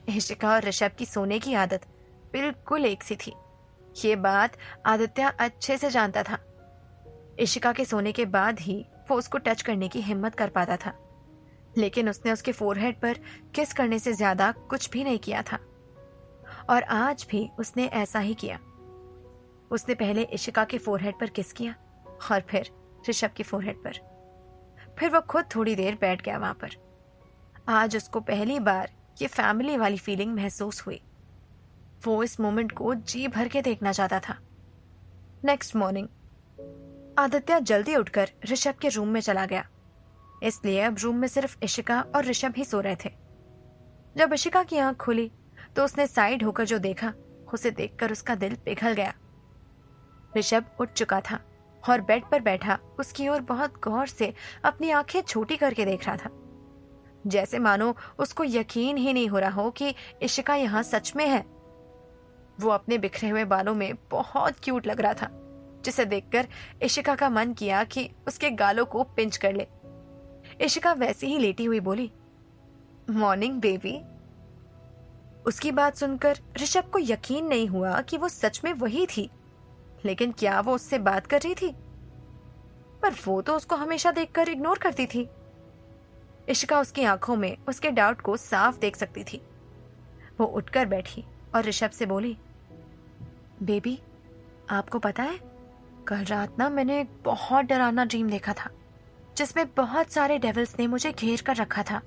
Speaker 1: इशिका और ऋषभ की सोने की आदत बिल्कुल एक सी थी। ये बात आदित्य अच्छे से जानता था। इशिका के सोने के बाद ही वो उसको टच करने की हिम्मत कर पाता था, लेकिन उसने उसके फोरहेड पर किस करने से ज्यादा कुछ भी नहीं किया था, और आज भी उसने ऐसा ही किया। उसने पहले इशिका के फोरहेड पर किस किया और फिर ऋषभ के फोरहेड पर। फिर वो खुद थोड़ी देर बैठ गया वहां पर। आज उसको पहली बार ये फैमिली वाली फीलिंग महसूस हुई। वो इस मोमेंट को जी भर के देखना चाहता था। नेक्स्ट मॉर्निंग आदित्य जल्दी उठकर ऋषभ के रूम में चला गया। इसलिए अब रूम में सिर्फ इशिका और ऋषभ ही सो रहे थे। जब इशिका की आंख खुली तो उसने साइड होकर जो देखा, उसे देखकर उसका दिल पिघल गया। ऋषभ उठ चुका था और बेड पर बैठा उसकी ओर बहुत गौर से अपनी आंखें छोटी करके देख रहा था, जैसे मानो उसको यकीन ही नहीं हो रहा हो कि इशिका यहाँ सच में है। वो अपने बिखरे हुए बालों में बहुत क्यूट लग रहा था, जिसे देखकर इशिका का मन किया कि उसके गालों को पिंच कर ले। इशिका वैसे ही लेटी हुई बोली, मॉर्निंग बेबी। उसकी बात सुनकर ऋषभ को यकीन नहीं हुआ कि वो सच में वही थी, लेकिन क्या वो उससे बात कर रही थी? पर वो तो उसको हमेशा देखकर इग्नोर करती थी। इशिका उसकी आंखों में उसके डाउट को साफ देख सकती थी। वो उठकर बैठी और ऋषभ से बोली, बेबी, आपको पता है, कल रात ना मैंने एक बहुत डरावना ड्रीम देखा था, जिसमें बहुत सारे डेविल्स ने मुझे घेर कर रखा था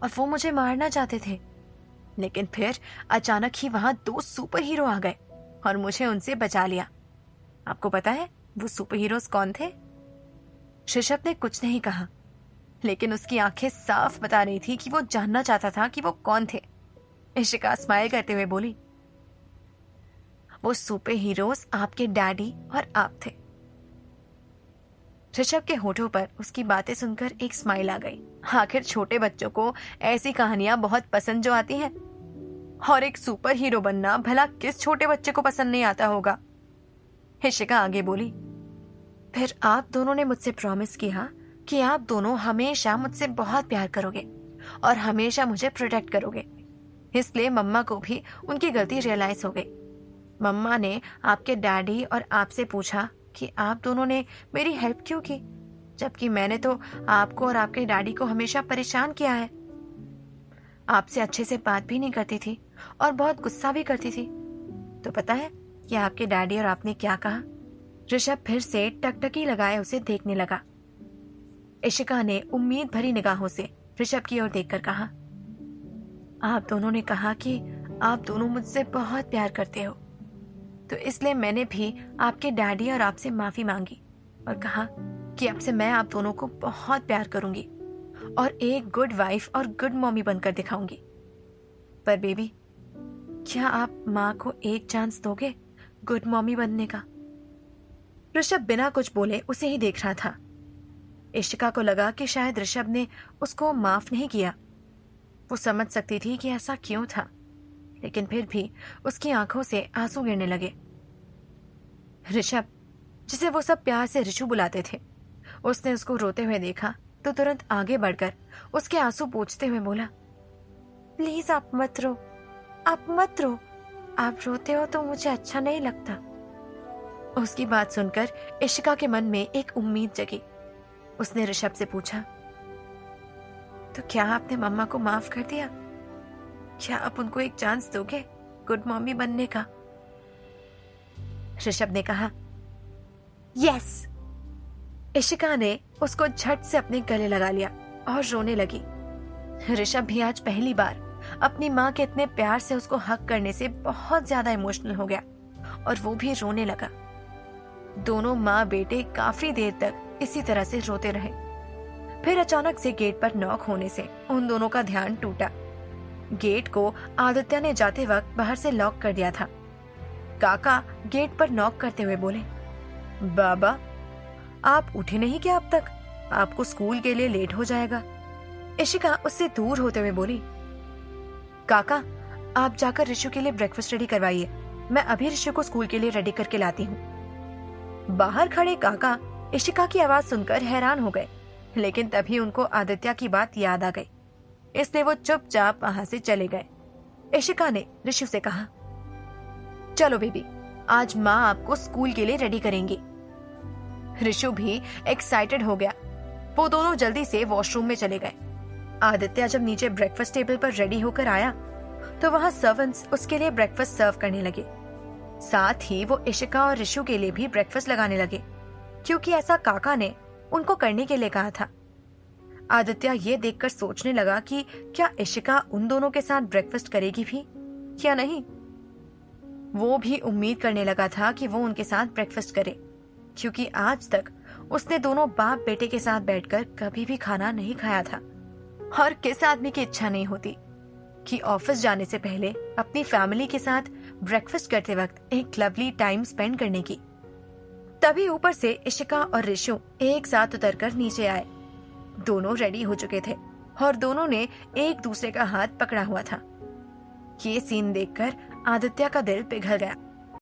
Speaker 1: और वो मुझे मारना चाहते थे। लेकिन फिर अचानक ही वहां 2 सुपर हीरो आ गए और मुझे उनसे बचा लिया। आपको पता है वो सुपर हीरोज कौन थे? ऋषभ ने कुछ नहीं कहा, लेकिन उसकी आंखें साफ बता रही थी कि वो जानना चाहता था कि वो कौन थे। इशिका स्माइल करते हुए बोली, वो सुपर हीरोज आपके डैडी और आप थे। ऋषभ के होठों पर उसकी बातें सुनकर एक स्माइल आ गई। आखिर छोटे बच्चों को ऐसी कहानियां बहुत पसंद जो आती हैं, और एक सुपर हीरो बनना भला किस छोटे बच्चे को पसंद नहीं आता होगा। इशिका आगे बोली, फिर आप दोनों ने मुझसे प्रॉमिस किया कि आप दोनों हमेशा मुझसे बहुत प्यार करोगे और हमेशा मुझे प्रोटेक्ट करोगे। इसलिए मम्मा को भी उनकी गलती रियलाइज हो गई। मम्मा ने आपके डैडी और आपसे पूछा कि आप दोनों ने मेरी हेल्प क्यों की, जबकि मैंने तो आपको और आपके डैडी को हमेशा परेशान किया है। आपसे अच्छे से बात भी नहीं करती थी और बहुत गुस्सा भी करती थी। तो पता है कि आपके डैडी और आपने क्या कहा? ऋषभ फिर से टकटकी लगाए उसे देखने लगा। इशिका ने उम्मीद भरी निगाहों से ऋषभ की ओर देखकर कहा, आप दोनों ने कहा कि आप दोनों मुझसे बहुत प्यार करते हो, तो इसलिए मैंने भी आपके डैडी और आपसे माफी मांगी और कहा कि अब से मैं आप दोनों को बहुत प्यार करूंगी और एक गुड वाइफ और गुड मॉमी बनकर दिखाऊंगी। पर बेबी, क्या आप माँ को एक चांस दोगे गुड मॉमी बनने का? ऋषभ बिना कुछ बोले उसे ही देख रहा था। इशिका को लगा कि शायद ऋषभ ने उसको माफ नहीं किया। वो समझ सकती थी कि ऐसा क्यों था, लेकिन फिर भी उसकी आंखों से आंसू गिरने लगे। ऋषभ, जिसे वो सब प्यार से ऋषु बुलाते थे, उसने उसको रोते हुए देखा तो तुरंत आगे बढ़कर उसके आंसू पोंछते हुए बोला, प्लीज आप मत रो, आप मत रो, आप रोते हो तो मुझे अच्छा नहीं लगता। उसकी बात सुनकर इशिका के मन में एक उम्मीद जगी। उसने ऋषभ से पूछा, तो क्या आपने मम्मा को माफ कर दिया? क्या आप उनको एक चांस दोगे गुड मॉमी बनने का? ऋषभ ने कहा, यस। इशिका ने उसको झट से अपने गले लगा लिया और रोने लगी। ऋषभ भी आज पहली बार अपनी माँ के इतने प्यार से उसको हक करने से बहुत ज्यादा इमोशनल हो गया और वो भी रोने लगा। दोनों माँ बेटे काफी देर तक इसी तरह से रोते रहे। फिर अचानक से गेट पर नॉक होने से उन दोनों का ध्यान टूटा। गेट को आदित्य ने जाते वक्त बाहर से लॉक कर दिया था। काका गेट पर नॉक करते हुए बोले, बाबा, आप उठे नहीं क्या अब तक? आपको स्कूल के लिए लेट हो जाएगा। इशिका उससे दूर होते हुए बोली, काका, आप जाकर ऋषु के लिए ब्रेकफास्ट रेडी करवाइए, मैं अभी ऋषु को स्कूल के लिए रेडी करके लाती हूँ। बाहर खड़े काका इशिका की आवाज सुनकर हैरान हो गए, लेकिन तभी उनको आदित्य की बात याद आ गई, इसलिए वो चुपचाप वहां से चले गए। इशिका ने ऋषु से कहा, चलो बेबी, आज माँ आपको स्कूल के लिए रेडी करेंगी। ऋषु भी एक्साइटेड हो गया। वो दोनों जल्दी से वॉशरूम में चले गए। आदित्य जब नीचे ब्रेकफास्ट टेबल पर रेडी होकर आया तो वहां सर्वेंट्स उसके लिए ब्रेकफास्ट सर्व करने लगे। साथ ही वो इशिका और ऋषु के लिए भी ब्रेकफास्ट लगाने लगे, क्योंकि ऐसा काका ने उनको करने के लिए कहा था। आदित्य ये देखकर सोचने लगा कि क्या इशिका उन दोनों के साथ ब्रेकफास्ट करेगी भी या नहीं। वो भी उम्मीद करने लगा था कि वो उनके साथ ब्रेकफास्ट करे, क्योंकि आज तक उसने दोनों बाप बेटे के साथ बैठकर कभी भी खाना नहीं खाया था। और किस आदमी की इच्छा नहीं होती कि ऑफिस जाने से पहले अपनी फैमिली के साथ ब्रेकफास्ट करते वक्त एक लवली टाइम स्पेंड करने की। तभी ऊपर से इशिका और ऋषु एक साथ उतरकर नीचे आए। दोनों रेडी हो चुके थे और दोनों ने एक दूसरे का हाथ पकड़ा हुआ था। ये सीन देखकर आदित्य का दिल पिघल गया।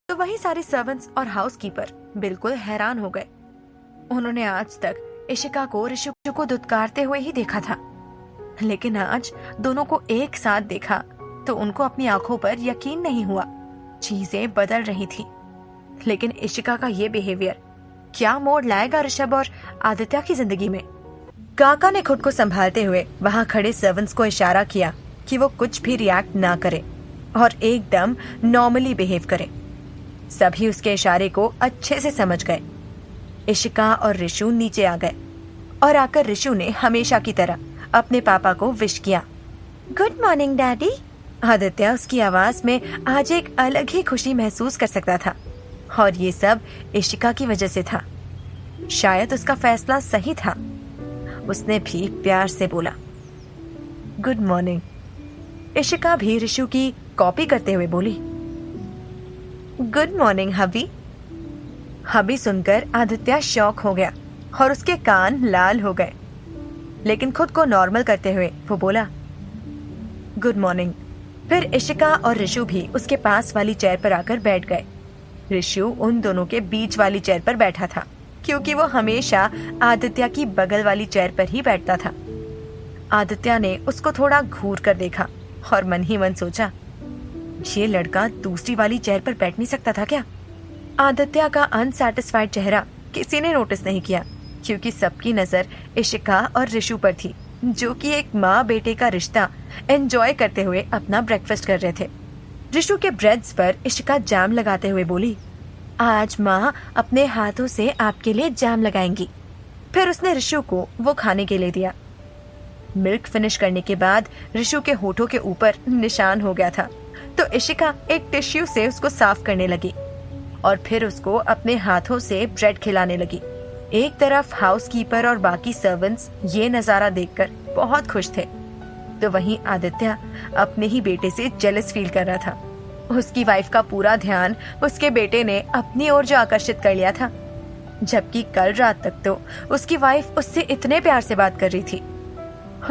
Speaker 1: तो वहीं सारे सर्वेंट्स और हाउसकीपर बिल्कुल हैरान हो गए। उन्होंने आज तक इशिका को ऋषु को धुतकारते हुए ही देखा था, लेकिन आज दोनों को एक साथ देखा तो उनको अपनी आंखों पर यकीन नहीं हुआ। चीजें बदल रही थी, लेकिन इशिका का ये बिहेवियर क्या मोड़ लाएगा ऋषभ और आदित्य की जिंदगी में। काका ने खुद को संभालते हुए वहां खड़े सर्वेंट्स को इशारा किया कि वो कुछ भी रिएक्ट ना करे और एकदम नॉर्मली बिहेव करे। सभी उसके इशारे को अच्छे से समझ गए। इशिका और ऋषु नीचे आ गए और आकर ऋषु ने हमेशा की तरह अपने पापा को विश किया। Good morning daddy. आदित्य उसकी आवाज में आज एक अलग ही खुशी महसूस कर सकता था और ये सब इशिका की वजह से था। शायद उसका फैसला सही था। उसने भी प्यार से बोला गुड मॉर्निंग। इशिका भी ऋषु की कॉपी करते हुए बोली गुड मॉर्निंग हबी। हबी सुनकर आदित्य शॉक हो गया और उसके कान लाल हो गए, लेकिन खुद को नॉर्मल करते हुए वो बोला गुड मॉर्निंग। फिर इशिका और ऋषु भी उसके पास वाली चेयर पर आकर बैठ गए। ऋषु उन दोनों के बीच वाली चेयर पर बैठा था, क्योंकि वो हमेशा आदित्य की बगल वाली चेयर पर ही बैठता था। आदित्य ने उसको थोड़ा घूर कर देखा और मन ही मन सोचा, ये लड़का दूसरी वाली चेयर पर बैठ नहीं सकता था क्या? आदित्य का अनसैटिस्फाइड चेहरा किसी ने नोटिस नहीं किया, क्योंकि सबकी नजर इशिका और ऋषु पर थी, जो कि एक माँ बेटे का रिश्ता एंजॉय करते हुए अपना ब्रेकफास्ट कर रहे थे। ऋषु के ब्रेड्स पर इशिका जैम लगाते हुए बोली, आज माँ अपने हाथों से आपके लिए जैम लगाएंगी। फिर उसने ऋषु को वो खाने के लिए दिया। मिल्क फिनिश करने के बाद ऋषु के होठों के ऊपर निशान हो गया था, तो इशिका एक टिश्यू से उसको साफ करने लगी और फिर उसको अपने हाथों से ब्रेड खिलाने लगी। एक तरफ हाउसकीपर और बाकी सर्वेंट्स ये नजारा देखकर बहुत खुश थे, तो वहीं आदित्य अपने ही बेटे से जेलस फील कर रहा था। उसकी वाइफ का पूरा ध्यान उसके बेटे ने अपनी ओर जो आकर्षित कर लिया था, जबकि कल रात तक तो उसकी वाइफ उससे इतने प्यार से बात कर रही थी।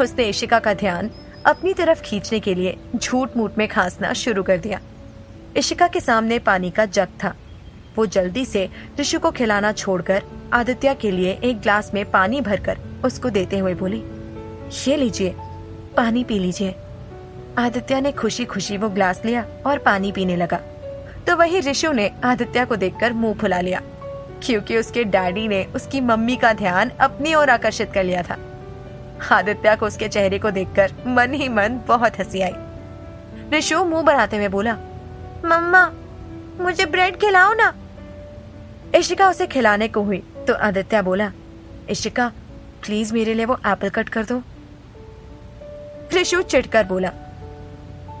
Speaker 1: उसने इशिका का ध्यान अपनी तरफ खींचने के लिए झूठ मूठ में खांसना शुरू कर दिया। इशिका के सामने पानी का जग था। वो जल्दी से ऋषु को खिलाना छोड़कर आदित्य के लिए एक ग्लास में पानी भरकर उसको देते हुए बोली, ये लीजिए, पानी पी लीजिए। आदित्य ने खुशी खुशी वो ग्लास लिया और पानी पीने लगा। तो वही ऋषु ने आदित्य को देखकर मुंह फुला लिया, क्योंकि उसके डैडी ने उसकी मम्मी का ध्यान अपनी ओर आकर्षित कर लिया था। आदित्य को उसके चेहरे को देखकर मन ही मन बहुत हंसी आई। ऋषु मुंह बनाते हुए बोला, मम्मा मुझे ब्रेड खिलाओ ना। इशिका उसे खिलाने को हुई तो आदित्य बोला, इशिका प्लीज मेरे लिए वो एप्पल कट कर दो। ऋषु चिढ़कर बोला,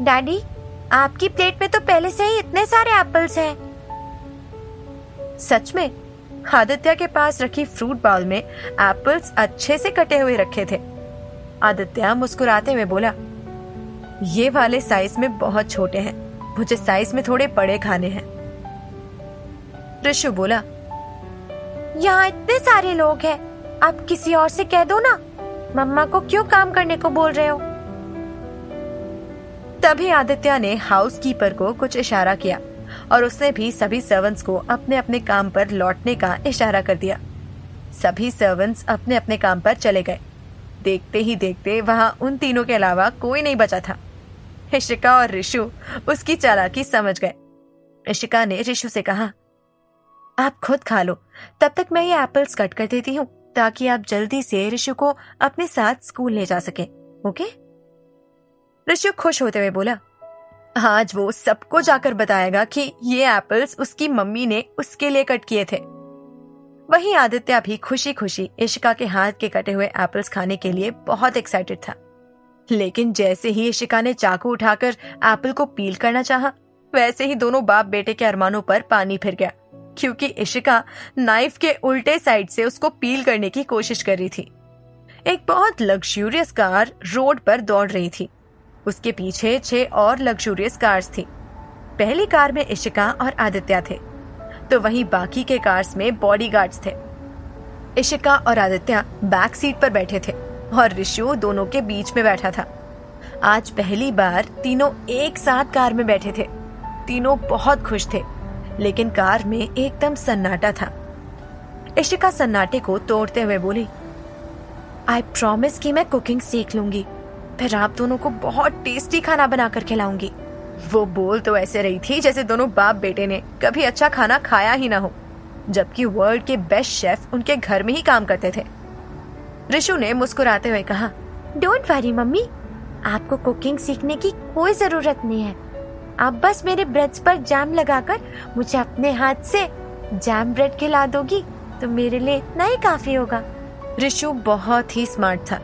Speaker 1: डैडी आपकी प्लेट में तो पहले से ही इतने सारे एप्पल्स हैं। सच में आदित्य के पास रखी फ्रूट बाउल में एप्पल्स अच्छे से कटे हुए रखे थे। आदित्य मुस्कुराते हुए बोला, ये वाले साइज में बहुत छोटे हैं, मुझे साइज में थोड़े बड़े खाने हैं। ऋषु बोला, यहाँ इतने सारे लोग हैं, आप किसी और से कह दो ना, मम्मा को क्यों काम करने को बोल रहे हो। तभी आदित्य ने हाउसकीपर को कुछ इशारा किया और उसने भी सभी सर्वेंट्स को अपने अपने काम पर लौटने का इशारा कर दिया। सभी सर्वेंट्स अपने अपने काम पर चले गए। देखते ही देखते वहां उन तीनों के अलावा कोई नहीं बचा था। इशिका और ऋषु उसकी चालाकी समझ गए। इशिका ने ऋषु से कहा, आप खुद खा लो, तब तक मैं ये एप्पल्स कट कर देती हूँ, ताकि आप जल्दी से ऋषु को अपने साथ स्कूल ले जा सके। ओके? ऋषु खुश होते हुए बोला, आज वो सबको जाकर बताएगा कि ये एप्पल्स उसकी मम्मी ने उसके लिए कट किए थे। वहीं आदित्य भी खुशी खुशी इशिका के हाथ के कटे हुए एप्पल्स खाने के लिए बहुत एक्साइटेड था। लेकिन जैसे ही इशिका ने चाकू उठाकर एप्पल को पील करना चाहा, वैसे ही दोनों बाप बेटे के अरमानों पर पानी फिर गया, क्योंकि इशिका नाइफ के उल्टे साइड से उसको पील करने की कोशिश कर रही थी। एक बहुत लग्जूरियस कार रोड पर दौड़ रही थी। उसके पीछे 6 और लग्जूरियस कार्स थी। पहली कार में इशिका और आदित्य थे, तो वहीं बाकी के कार्स में बॉडीगार्ड्स थे। इशिका और आदित्य बैक सीट पर बैठे थे और ऋषु दोनों के बीच में बैठा था। आज पहली बार तीनों एक साथ कार में बैठे थे। तीनों बहुत खुश थे, लेकिन कार में एकदम सन्नाटा था। इशिका सन्नाटे को तोड़ते हुए बोली, आई प्रॉमिस कि मैं कुकिंग सीख लूंगी, फिर आप दोनों को बहुत टेस्टी खाना बनाकर खिलाऊंगी। वो बोल तो ऐसे रही थी जैसे दोनों बाप बेटे ने कभी अच्छा खाना खाया ही ना हो, जबकि वर्ल्ड के बेस्ट शेफ उनके घर में ही काम करते थे। ऋषु ने मुस्कुराते हुए कहा, डोंट वरी मम्मी, आपको कुकिंग सीखने की कोई जरूरत नहीं है। आप बस मेरे ब्रेड्स पर जैम लगाकर मुझे अपने हाथ से जैम ब्रेड खिला दोगी तो मेरे लिए इतना ही काफी होगा। ऋषु बहुत ही स्मार्ट था।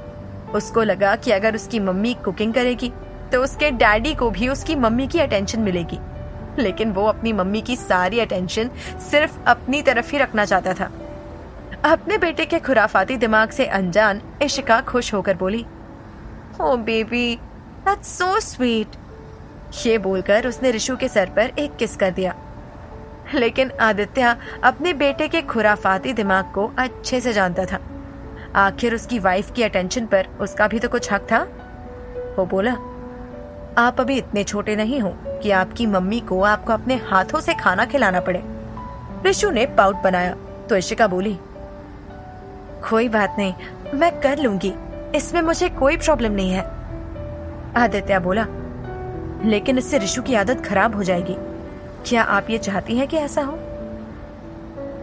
Speaker 1: उसको लगा कि अगर उसकी मम्मी कुकिंग करेगी तो उसके डैडी को भी उसकी मम्मी की अटेंशन मिलेगी, लेकिन वो अपनी मम्मी की सारी अटेंशन सिर्फ अपनी तरफ ही रखना चाहता था। अपने बेटे के खुराफाती दिमाग से अनजान इशिका खुश होकर बोली, ओह बेबी, दैट्स सो स्वीट। ये बोलकर उसने ऋषु के सर पर एक किस कर दिया। लेकिन आदित्य अपने बेटे के खुराफाती दिमाग को अच्छे से जानता था। आखिर उसकी वाइफ की अटेंशन पर उसका भी तो कुछ हक था। वो बोला, आप अभी इतने छोटे नहीं हो कि आपकी मम्मी को आपको अपने हाथों से खाना खिलाना पड़े। ऋषु ने पाउट बनाया तो इशिका बोली, कोई बात नहीं, मैं कर लूंगी, इसमें मुझे कोई प्रॉब्लम नहीं है। आदित्य बोला, लेकिन इससे ऋषु की आदत खराब हो जाएगी। क्या आप ये चाहती हैं कि ऐसा हो?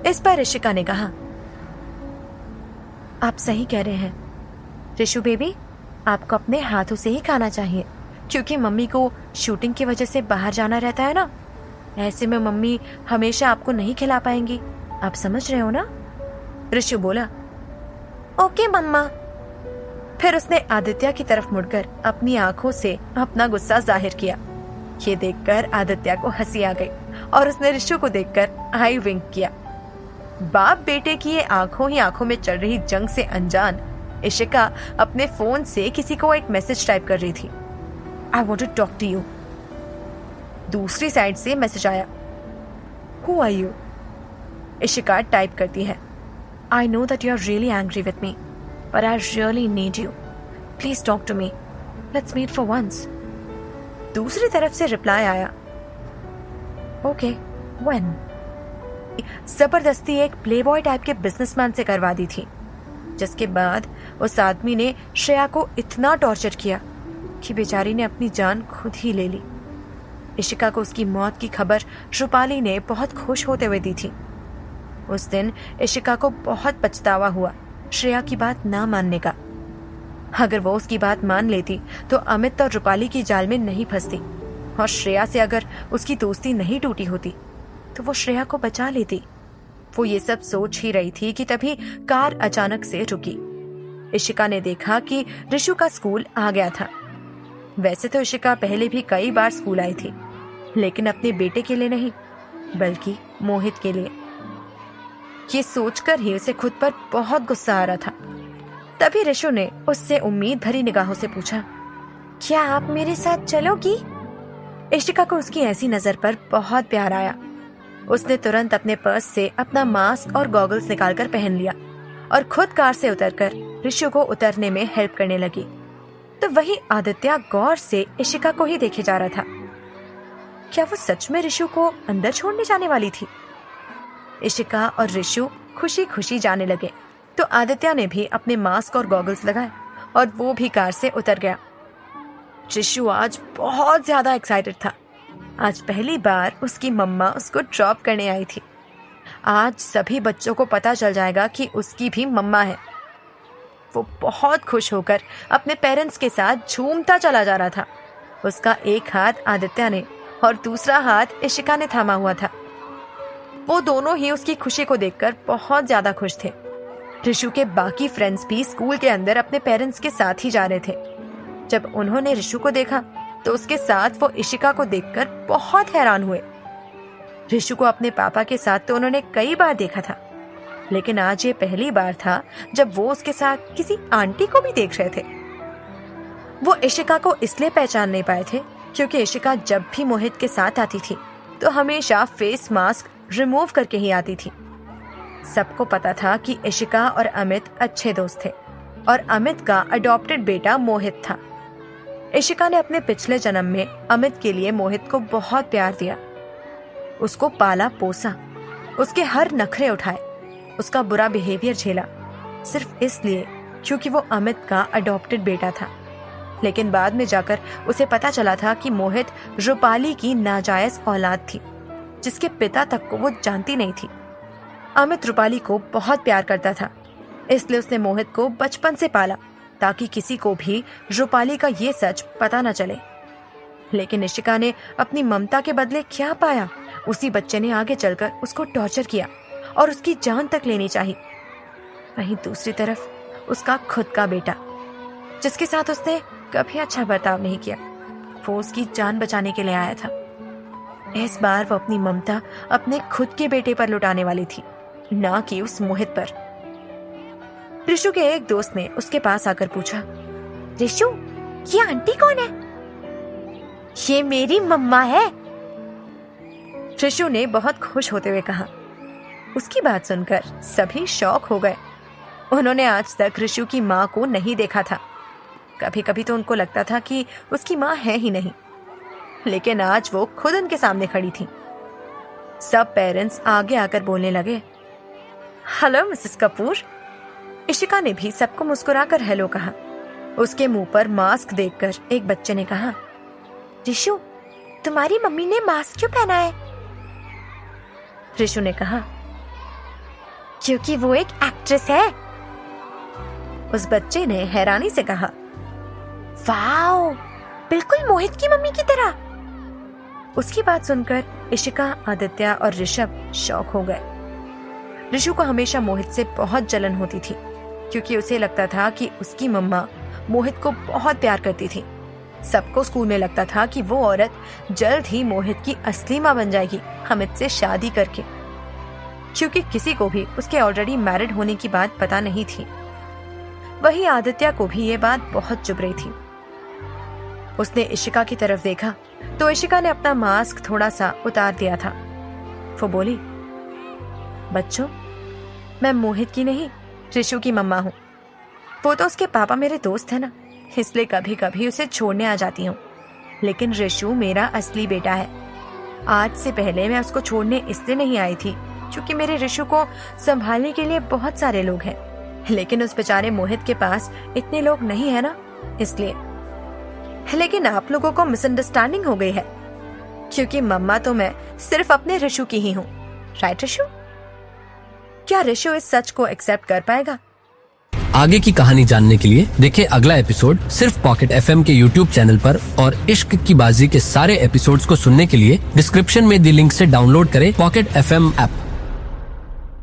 Speaker 1: इस पर इशिका ने कहा, आप सही कह रहे हैं ऋषु बेबी, आपको अपने हाथों से ही खाना चाहिए, क्योंकि मम्मी को शूटिंग की वजह से बाहर जाना रहता है ना। ऐसे में मम्मी हमेशा आपको नहीं खिला पाएंगी, आप समझ रहे हो ना? ऋषु बोला, ओके मम्मा। फिर उसने आदित्य की तरफ मुड़कर अपनी आंखों से अपना गुस्सा जाहिर किया। ये देखकर आदित्य को हंसी आ गई और उसने ऋषु को देखकर आई विंक किया। बाप बेटे की ये आंखों ही आंखों में चल रही जंग से अनजान इशिका अपने फोन से किसी को एक मैसेज टाइप कर रही थी, I want to talk to you. दूसरी साइड से मैसेज आया, who are you? Ishika type करती है, I know that you're really angry with me, but I really need you. Please talk to me. Let's meet for once. दूसरी तरफ से रिप्लाई आया, Okay, when? जबरदस्ती एक प्लेबॉय टाइप के बिजनेसमैन से करवा दी थी, जिसके बाद उस आदमी ने श्रेया को इतना टॉर्चर किया कि बेचारी ने अपनी जान खुद ही ले ली। इशिका को उसकी मौत की खबर रूपाली ने बहुत खुश होते हुए दी थी। उस दिन इशिका को बहुत पछतावा हुआ श्रेया की बात ना मानने का। अगर वो उसकी बात मान लेती तो अमित और रूपाली की जाल में नहीं फंसती, और श्रेया से अगर उसकी दोस्ती नहीं टूटी होती तो वो श्रेया को बचा लेती। वो ये सब सोच ही रही थी कि तभी कार अचानक से रुकी। इशिका ने देखा कि ऋषु का स्कूल आ गया था। वैसे तो इशिका पहले भी कई बार स्कूल आई थी, लेकिन अपने बेटे के लिए नहीं, बल्कि मोहित के लिए। ये सोचकर ही उसे खुद पर बहुत गुस्सा आ रहा था। तभी ऋषु ने उससे उम्मीद भरी निगाहों से पूछा, क्या आप मेरे साथ चलोगी? इशिका को उसकी ऐसी नजर पर बहुत प्यार आया। उसने तुरंत अपने पर्स से अपना मास्क और गॉगल्स निकालकर पहन लिया और खुद कार से उतरकर ऋषु को उतरने में हेल्प करने लगी। तो वही आदित्य गौर से इशिका को ही देखे जा रहा था। क्या वो सच में ऋषु को अंदर छोड़ने जाने वाली थी? इशिका और ऋषु खुशी खुशी जाने लगे तो आदित्य ने भी अपने मास्क और गॉगल्स लगाए और वो भी कार से उतर गया। ऋषु आज बहुत ज्यादा एक्साइटेड था। आज पहली बार उसकी मम्मा उसको ड्रॉप करने आई थी। आज सभी बच्चों को पता चल जाएगा कि उसकी भी मम्मा है। वो बहुत खुश होकर अपने पेरेंट्स के साथ झूमता चला जा रहा था। उसका एक हाथ आदित्य ने और दूसरा हाथ इशिका ने थामा हुआ था। वो दोनों ही उसकी खुशी को देखकर बहुत ज्यादा खुश थे। ऋषु के बाकी फ्रेंड्स भी स्कूल के अंदर अपने पेरेंट्स के साथ ही जा रहे थे। जब उन्होंने ऋषु को देखा तो उसके साथ वो इशिका को देखकर बहुत हैरान हुए। ऋषु को अपने पापा के साथ तो उन्होंने कई बार देखा था, लेकिन आज ये पहली बार था जब वो उसके साथ किसी आंटी को भी देख रहे थे। वो इशिका को इसलिए पहचान नहीं पाए थे क्योंकि इशिका जब भी मोहित के साथ आती थी तो हमेशा फेस मास्क रिमूव करके ही आती थी। सबको पता था कि इशिका और अमित अच्छे दोस्त थे और अमित का अडॉप्टेड बेटा मोहित था। इशिका ने अपने पिछले जन्म में अमित के लिए मोहित को बहुत प्यार दिया, उसको पाला पोसा, उसके हर नखरे उठाए, उसका बुरा बिहेवियर झेला, सिर्फ इसलिए क्योंकि वो अमित का अडॉप्टेड बेटा था। लेकिन बाद में जाकर उसे पता चला था कि मोहित रूपाली की नाजायज औलाद थी, जिसके पिता तक को वो जानती नहीं थी। अमित रूपाली को बहुत प्यार करता था, इसलिए उसने मोहित को बचपन से पाला ताकि किसी को भी रूपाली का ये सच पता न चले। लेकिन इशिका ने अपनी ममता के बदले क्या पाया? उसी बच्चे ने आगे चलकर उसको टॉर्चर किया और उसकी जान तक लेनी चाहिए। वहीं दूसरी तरफ उसका खुद का बेटा, जिसके साथ उसने कभी अच्छा बर्ताव नहीं किया, वो उसकी जान बचाने के लिए आया था। इस बार वो अपनी ममता अपने खुद के बेटे पर लुटाने वाली थी, ना कि उस मोहित पर। ऋषु के एक दोस्त ने उसके पास आकर पूछा, ऋषु, ये आंटी कौन है? ये मेरी मम्मा है। ऋषु ने बहुत खुश होते हुए कहा। उसकी बात सुनकर सभी शॉक हो गए। उन्होंने आज तक ऋषु की माँ को नहीं देखा था। कभी कभी तो उनको लगता था कि उसकी माँ है ही नहीं, लेकिन आज वो खुद उनके सामने खड़ी थी। सब पेरेंट्स आगे आकर बोलने लगे, हेलो मिसेस कपूर। इशिका ने भी सबको मुस्कुराकर हेलो कहा। उसके मुंह पर मास्क देखकर एक बच्चे ने कहा, ऋषु, तुम्हारी मम्मी ने मास्क क्यों पहना है? ऋषु ने कहा, क्योंकि वो एक एक्ट्रेस है। उस बच्चे ने हैरानी से कहा, वाओ, बिल्कुल मोहित की मम्मी की तरह। उसकी बात सुनकर इशिका, आदित्य और ऋषभ शॉक हो गए। ऋषु को हमेशा मोहित से बहुत जलन होती थी, क्योंकि उसे लगता था कि उसकी मम्मा मोहित को बहुत प्यार करती थी। सबको स्कूल में लगता था कि वो औरत जल्द ही मोहित की असली माँ बन जाएगी, अमित से शादी करके, क्योंकि किसी को भी उसके ऑलरेडी मैरिड होने की बात पता नहीं थी। वही आदित्य को भी ये बात बहुत चुभ रही थी। उसने इशिका की तरफ देखा तो इशिका ने अपना मास्क थोड़ा सा उतार दिया था। वो बोली, बच्चों, मैं मोहित की नहीं, ऋषु की मम्मा हूँ। वो तो उसके पापा मेरे दोस्त है ना, इसलिए कभी कभी उसे छोड़ने आ जाती हूँ, लेकिन ऋषु मेरा असली बेटा है। आज से पहले मैं उसको छोड़ने इसलिए नहीं आई थी क्योंकि मेरे ऋषु को संभालने के लिए बहुत सारे लोग हैं, लेकिन उस बेचारे मोहित के पास इतने लोग नहीं है ना, इसलिए। लेकिन आप लोगों को मिसअंडरस्टैंडिंग हो गई है, क्योंकि मम्मा तो मैं सिर्फ अपने ऋषु की ही हूँ, राइट ऋषु? क्या ऋषु इस सच को एक्सेप्ट कर पाएगा?
Speaker 2: आगे की कहानी जानने के लिए देखें अगला एपिसोड सिर्फ पॉकेट FM के YouTube चैनल पर, और इश्क की बाजी के सारे एपिसोड्स को सुनने के लिए डिस्क्रिप्शन में दी लिंक से डाउनलोड करें पॉकेट FM ऐप।